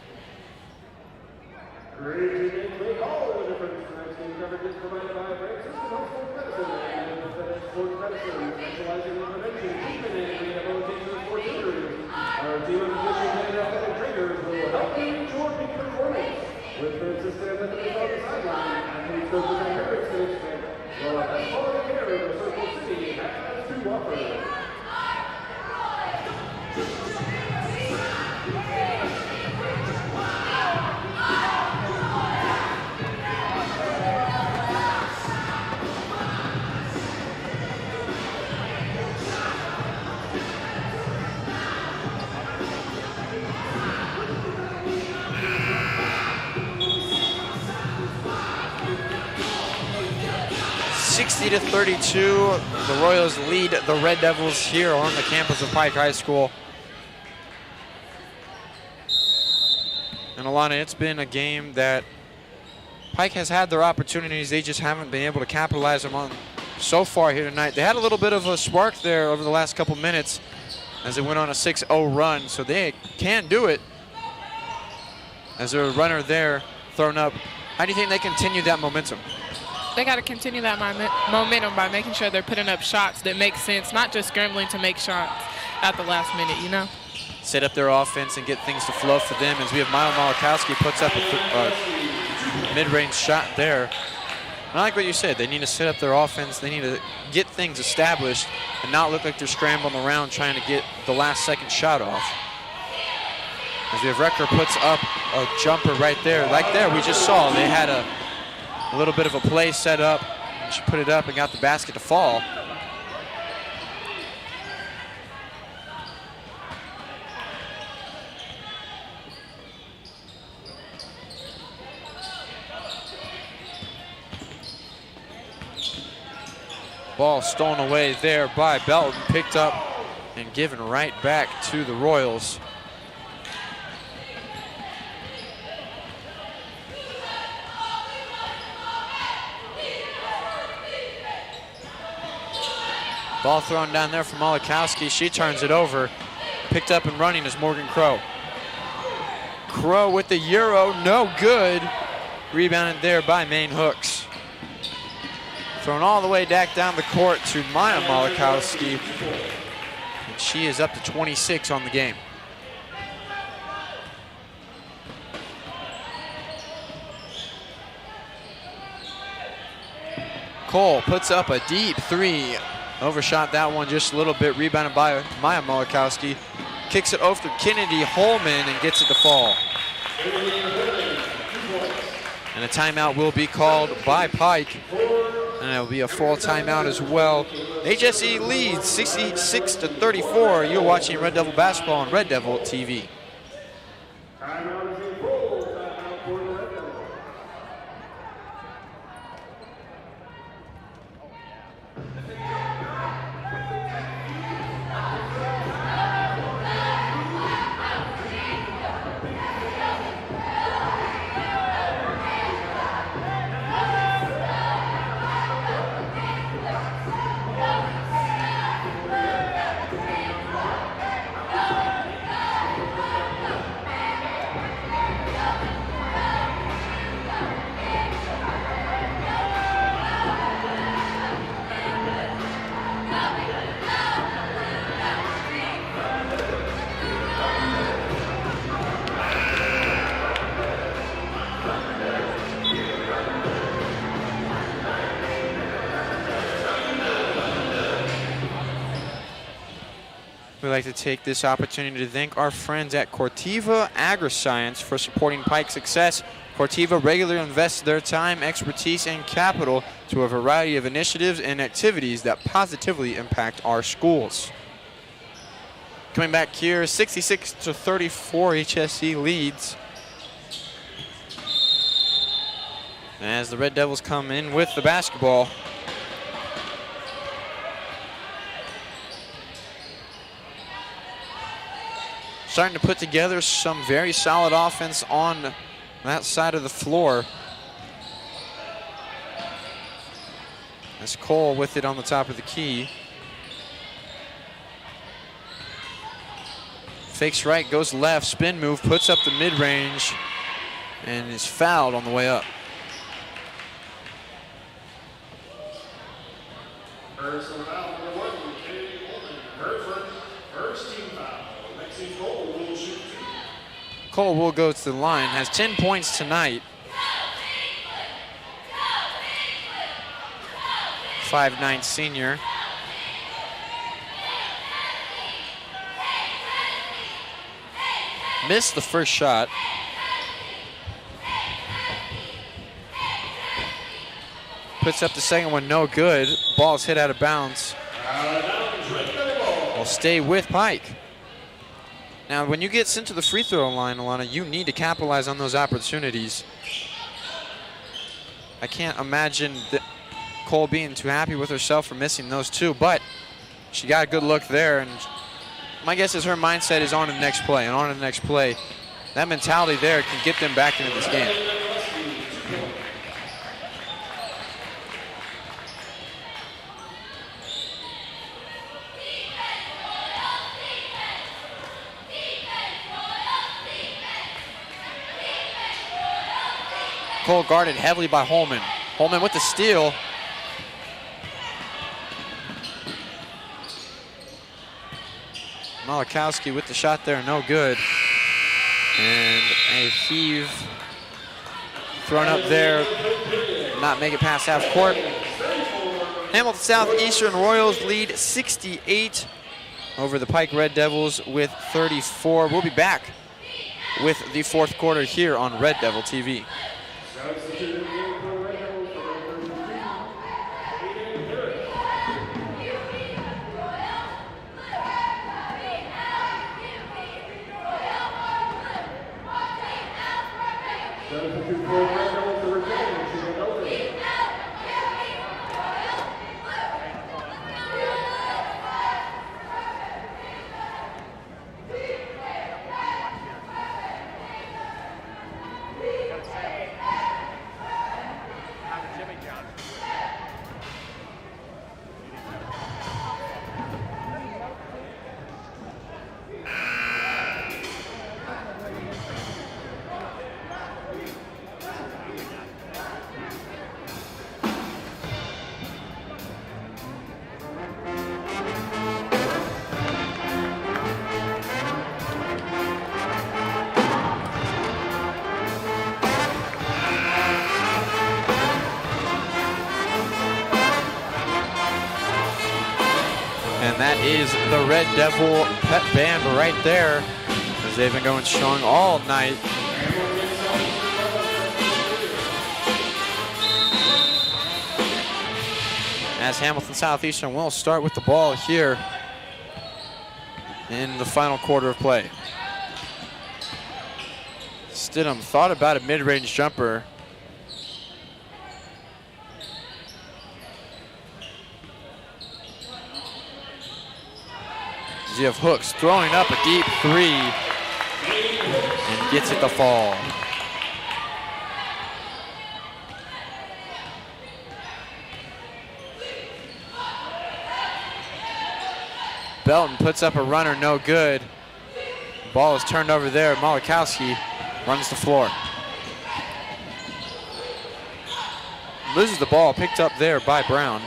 C: To 32, the Royals lead the Red Devils here on the campus of Pike High School. And Alana, it's been a game that Pike has had their opportunities. They just haven't been able to capitalize them on so far here tonight. They had a little bit of a spark there over the last couple minutes as they went on a 6-0 run, so they can do it. As their runner there thrown up, how do you think they continue that momentum?
D: They got to continue that momentum by making sure they're putting up shots that make sense, not just scrambling to make shots at the last minute, you know?
C: Set up their offense and get things to flow for them as we have Maya Malakowski puts up a mid-range shot there. And I like what you said. They need to set up their offense. They need to get things established and not look like they're scrambling around trying to get the last second shot off. As we have Recker puts up a jumper right there. Like there, we just saw they had a little bit of a play set up. She put it up and got the basket to fall. Ball stolen away there by Belton, picked up and given right back to the Royals. Ball thrown down there from Malachowski. She turns it over. Picked up and running is Morgan Crow. Crow with the Euro, no good. Rebounded there by Maine Hooks. Thrown all the way back down the court to Maya Malachowski. And she is up to 26 on the game. Cole puts up a deep three. Overshot that one just a little bit. Rebounded by Maya Malachowski. Kicks it over to Kennedy Holman and gets it to fall. And a timeout will be called by Pike. And it will be a full timeout as well. HSE leads 66-34. You're watching Red Devil basketball on Red Devil TV.
A: Timeout is in full. Timeout for the Red Devils.
C: We'd like to take this opportunity to thank our friends at Corteva Agriscience for supporting Pike's success. Corteva regularly invests their time, expertise, and capital to a variety of initiatives and activities that positively impact our schools. Coming back here, 66-34, HSE leads. As the Red Devils come in with the basketball. Starting to put together some very solid offense on that side of the floor. As Cole with it on the top of the key. Fakes right, goes left, spin move, puts up the mid-range, and is fouled on the way up.
A: Personal foul number 1, Kennedy Holman. Her first team foul. Lexi Cole will shoot 2.
C: Cole will go to the line, has 10 points tonight. 5'9" senior. Missed the first shot. Puts up the second one, no good. Ball's hit out of bounds. Will stay with Pike. Now, when you get sent to the free throw line, Alana, you need to capitalize on those opportunities. I can't imagine Cole being too happy with herself for missing those two, but she got a good look there, and my guess is her mindset is on to the next play, and on to the next play. That mentality there can get them back into this game. Cole guarded heavily by Holman. Holman with the steal. Malachowski with the shot there, no good. And a heave thrown up there, not make it past half court. Hamilton Southeastern Royals lead 68 over the Pike Red Devils with 34. We'll be back with the fourth quarter here on Red Devil TV.
A: Substitute for Red Devils for number 32, Aiden Harris. Substitute for Red Devils number 10, Sheila Nolan.
C: is the Red Devil pep band right there, as they've been going strong all night. As Hamilton Southeastern will start with the ball here in the final quarter of play. Stidham thought about a mid-range jumper. You have Hooks throwing up a deep three and gets it to fall. Belton puts up a runner, no good. Ball is turned over there. Malachowski runs the floor. Loses the ball, picked up there by Brown.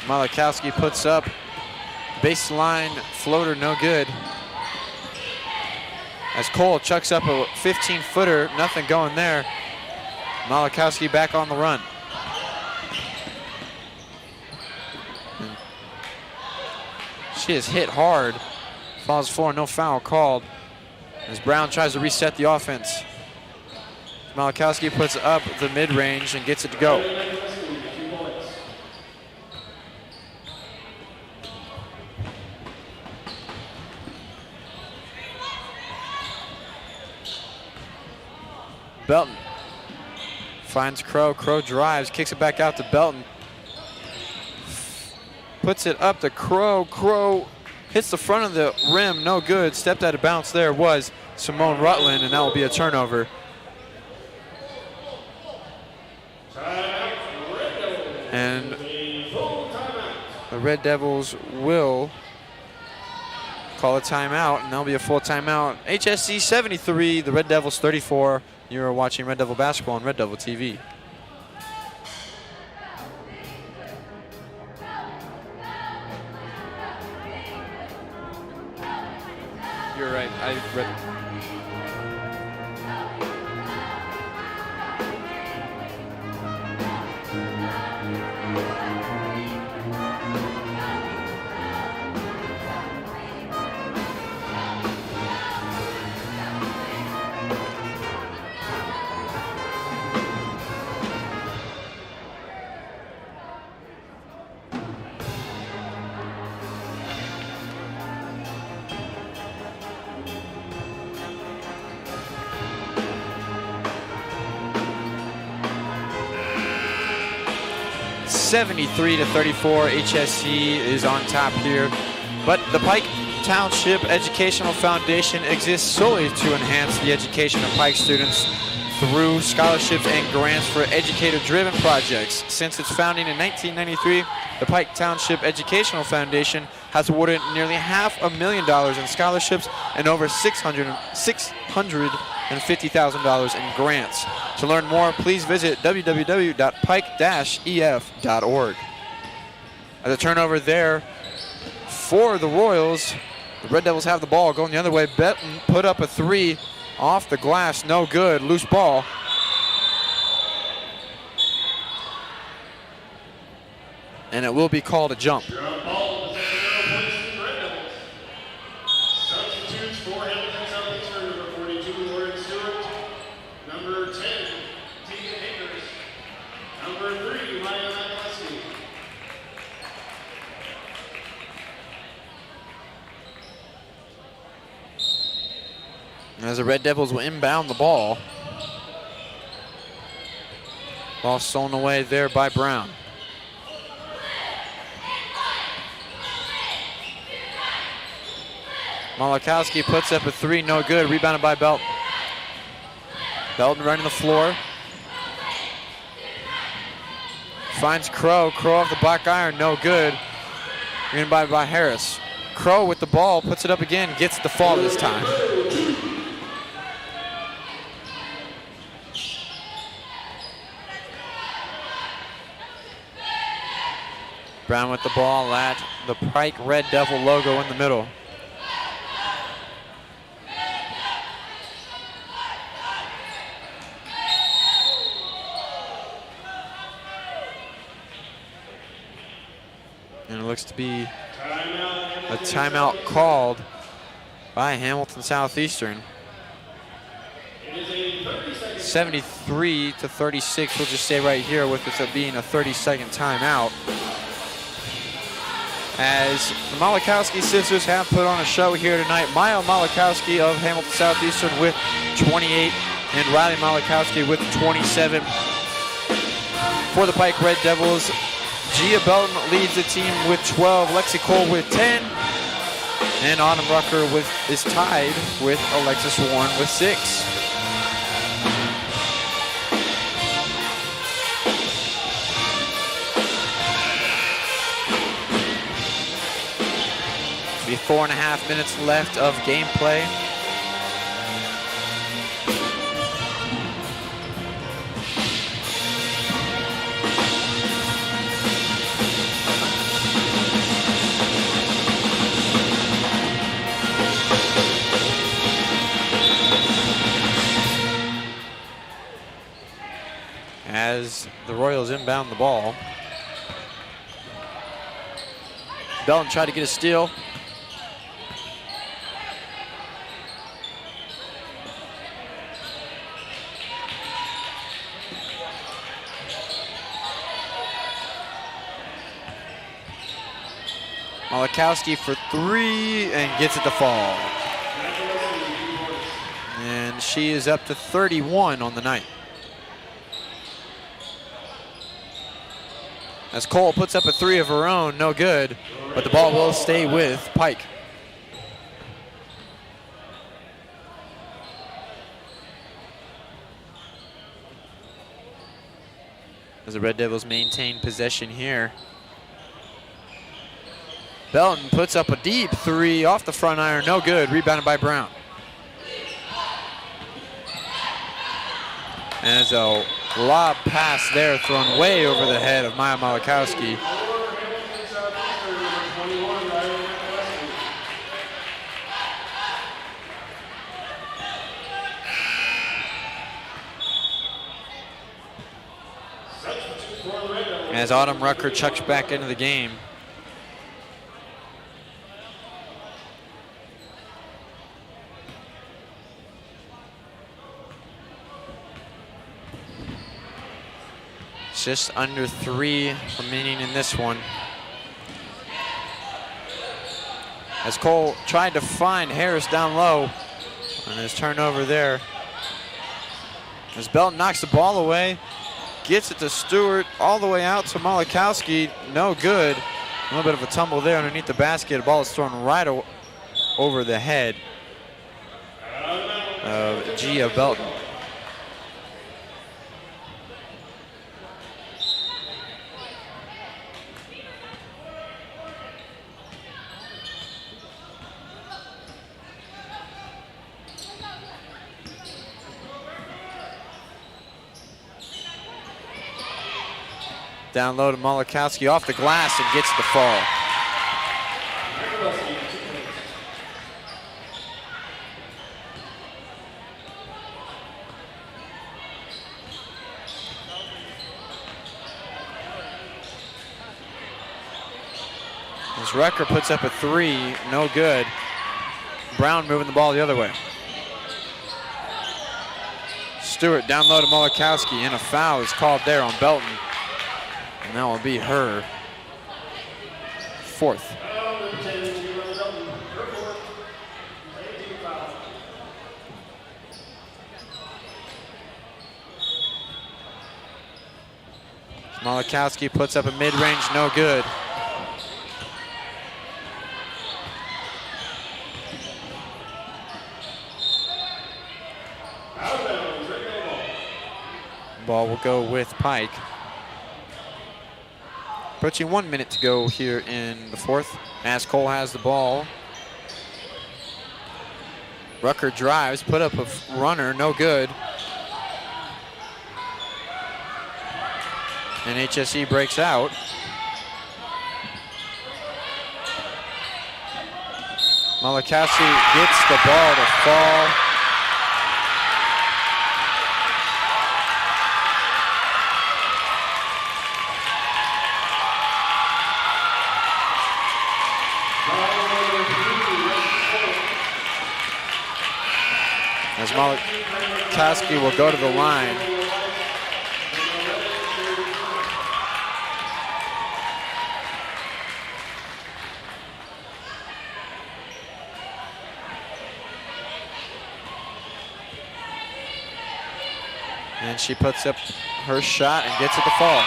C: Malachowski puts up baseline floater, no good. As Cole chucks up a 15-footer, nothing going there. Malachowski back on the run. And she is hit hard. Falls floor, no foul called. As Brown tries to reset the offense. Malachowski puts up the mid-range and gets it to go. Belton finds Crow. Crow drives, kicks it back out to Belton. Puts it up to Crow. Crow hits the front of the rim, no good. Stepped out of bounds there was Simone Rutland, and that will be a turnover. And the Red Devils will call a timeout, and that'll be a full timeout. HSC 73, the Red Devils 34. You're watching Red Devil basketball on Red Devil TV. You're right. I read. (73-34), HSC is on top here. But the Pike Township Educational Foundation exists solely to enhance the education of Pike students through scholarships and grants for educator-driven projects. Since its founding in 1993, the Pike Township Educational Foundation has awarded nearly $500,000 in scholarships and over $650,000 in grants. To learn more, please visit www.pike-ef.org. As a turnover there for the Royals, the Red Devils have the ball going the other way. Belton put up a three off the glass, no good, loose ball. And it will be called a jump.
A: Substitutes for Hamilton Southeastern, number 42, Lauren Stewart. Number 10, Tegan Akers. Number 3, Maya Gillespie.
C: As the Red Devils will inbound the ball. Ball stolen away there by Brown. Malachowski puts up a three, no good. Rebounded by Belton. Belton running the floor. Finds Crow. Crow off the black iron, no good. Rebounded by Harris. Crow with the ball, puts it up again, gets the fall this time. Brown with the ball at the Pike Red Devil logo in the middle. looks to be a timeout called by Hamilton Southeastern. 73-36, we'll just stay right here with it being a 30-second timeout. As the Malachowski sisters have put on a show here tonight. Maya Malachowski of Hamilton Southeastern with 28 and Riley Malachowski with 27. For the Pike Red Devils, Gia Belton leads the team with 12, Lexi Cole with 10, and Autumn Rucker is tied with Alexis Warren with 6. Be 4.5 minutes left of gameplay. As the Royals inbound the ball. Belton tried to get a steal. Malachowski for 3 and gets it to fall. And she is up to 31 on the night. As Cole puts up a 3 of her own, no good, but the ball will stay with Pike. As the Red Devils maintain possession here. Belton puts up a deep 3 off the front iron, no good, rebounded by Brown. And as a lob pass there thrown way over the head of Maya Malachowski. As Autumn Rucker chucks back into the game. Just under 3 remaining in this one. As Cole tried to find Harris down low, and his turnover there. As Belton knocks the ball away, gets it to Stewart, all the way out to Malachowski, no good. A little bit of a tumble there underneath the basket. The ball is thrown right over the head of Gia Belton. Down low to Malachowski off the glass and gets the fall. As Rucker puts up a 3, no good. Brown moving the ball the other way. Stewart down low to Malachowski, and a foul is called there on Belton. And that will be her 4th. Malachowski puts up a mid-range, no good. Ball will go with Pike. Approaching 1 minute to go here in the 4th, as Cole has the ball. Rucker drives, put up a runner, no good. And HSE breaks out. Malachowski gets the ball to fall. as Malakowski will go to the line. And she puts up her shot and gets it to fall.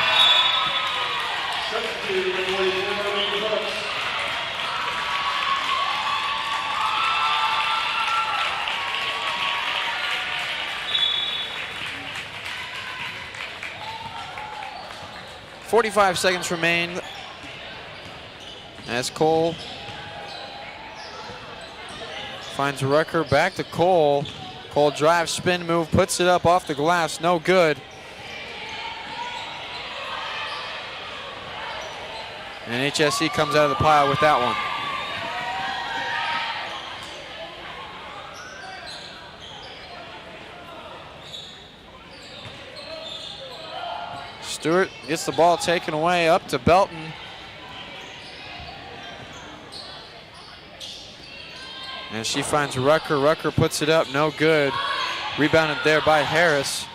C: .45 seconds remain as Cole finds Rucker back to Cole. Cole drives, spin move, puts it up off the glass, no good. And HSE comes out of the pile with that one. Stewart gets the ball taken away up to Belton. And she finds Rucker. Rucker puts it up, no good. Rebounded there by Harris.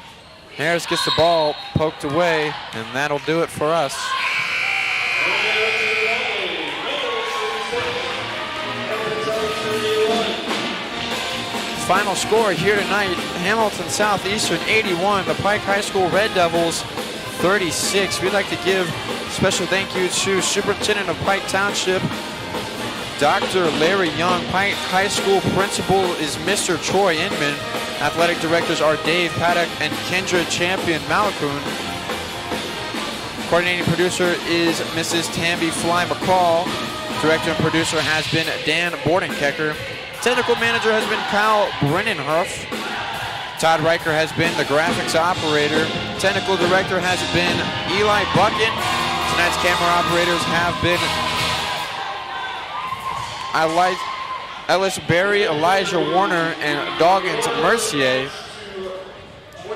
C: Harris gets the ball poked away, and that'll do it for us. Final score here tonight, Hamilton Southeastern 81, the Pike High School Red Devils 36. We'd like to give special thank you to Superintendent of Pike Township, Dr. Larry Young. Pike High School Principal is Mr. Troy Inman. Athletic directors are Dave Paddock and Kendra Champion Malakun. Coordinating producer is Mrs. Tamby Fly McCall. Director and producer has been Dan Bordenkecker. Technical manager has been Kyle Brennenhoff. Todd Riker has been the graphics operator. Technical director has been Eli Buckin. Tonight's camera operators have been Ellis Berry, Elijah Warner, and Doggins Mercier.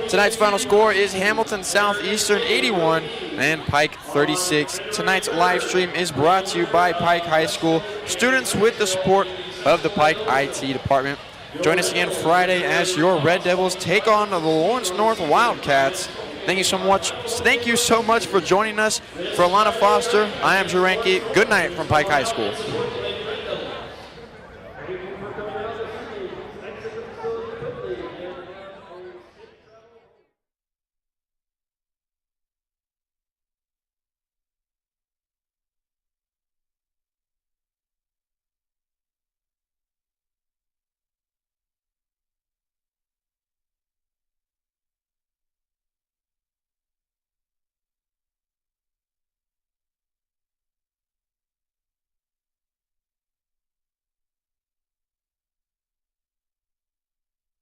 C: Tonight's final score is Hamilton Southeastern 81 and Pike 36. Tonight's live stream is brought to you by Pike High School, students with the support of the Pike IT department. Join us again Friday as your Red Devils take on the Lawrence North Wildcats. Thank you so much. Thank you so much for joining us. For Alana Foster, I am Drew Ranke. Good night from Pike High School.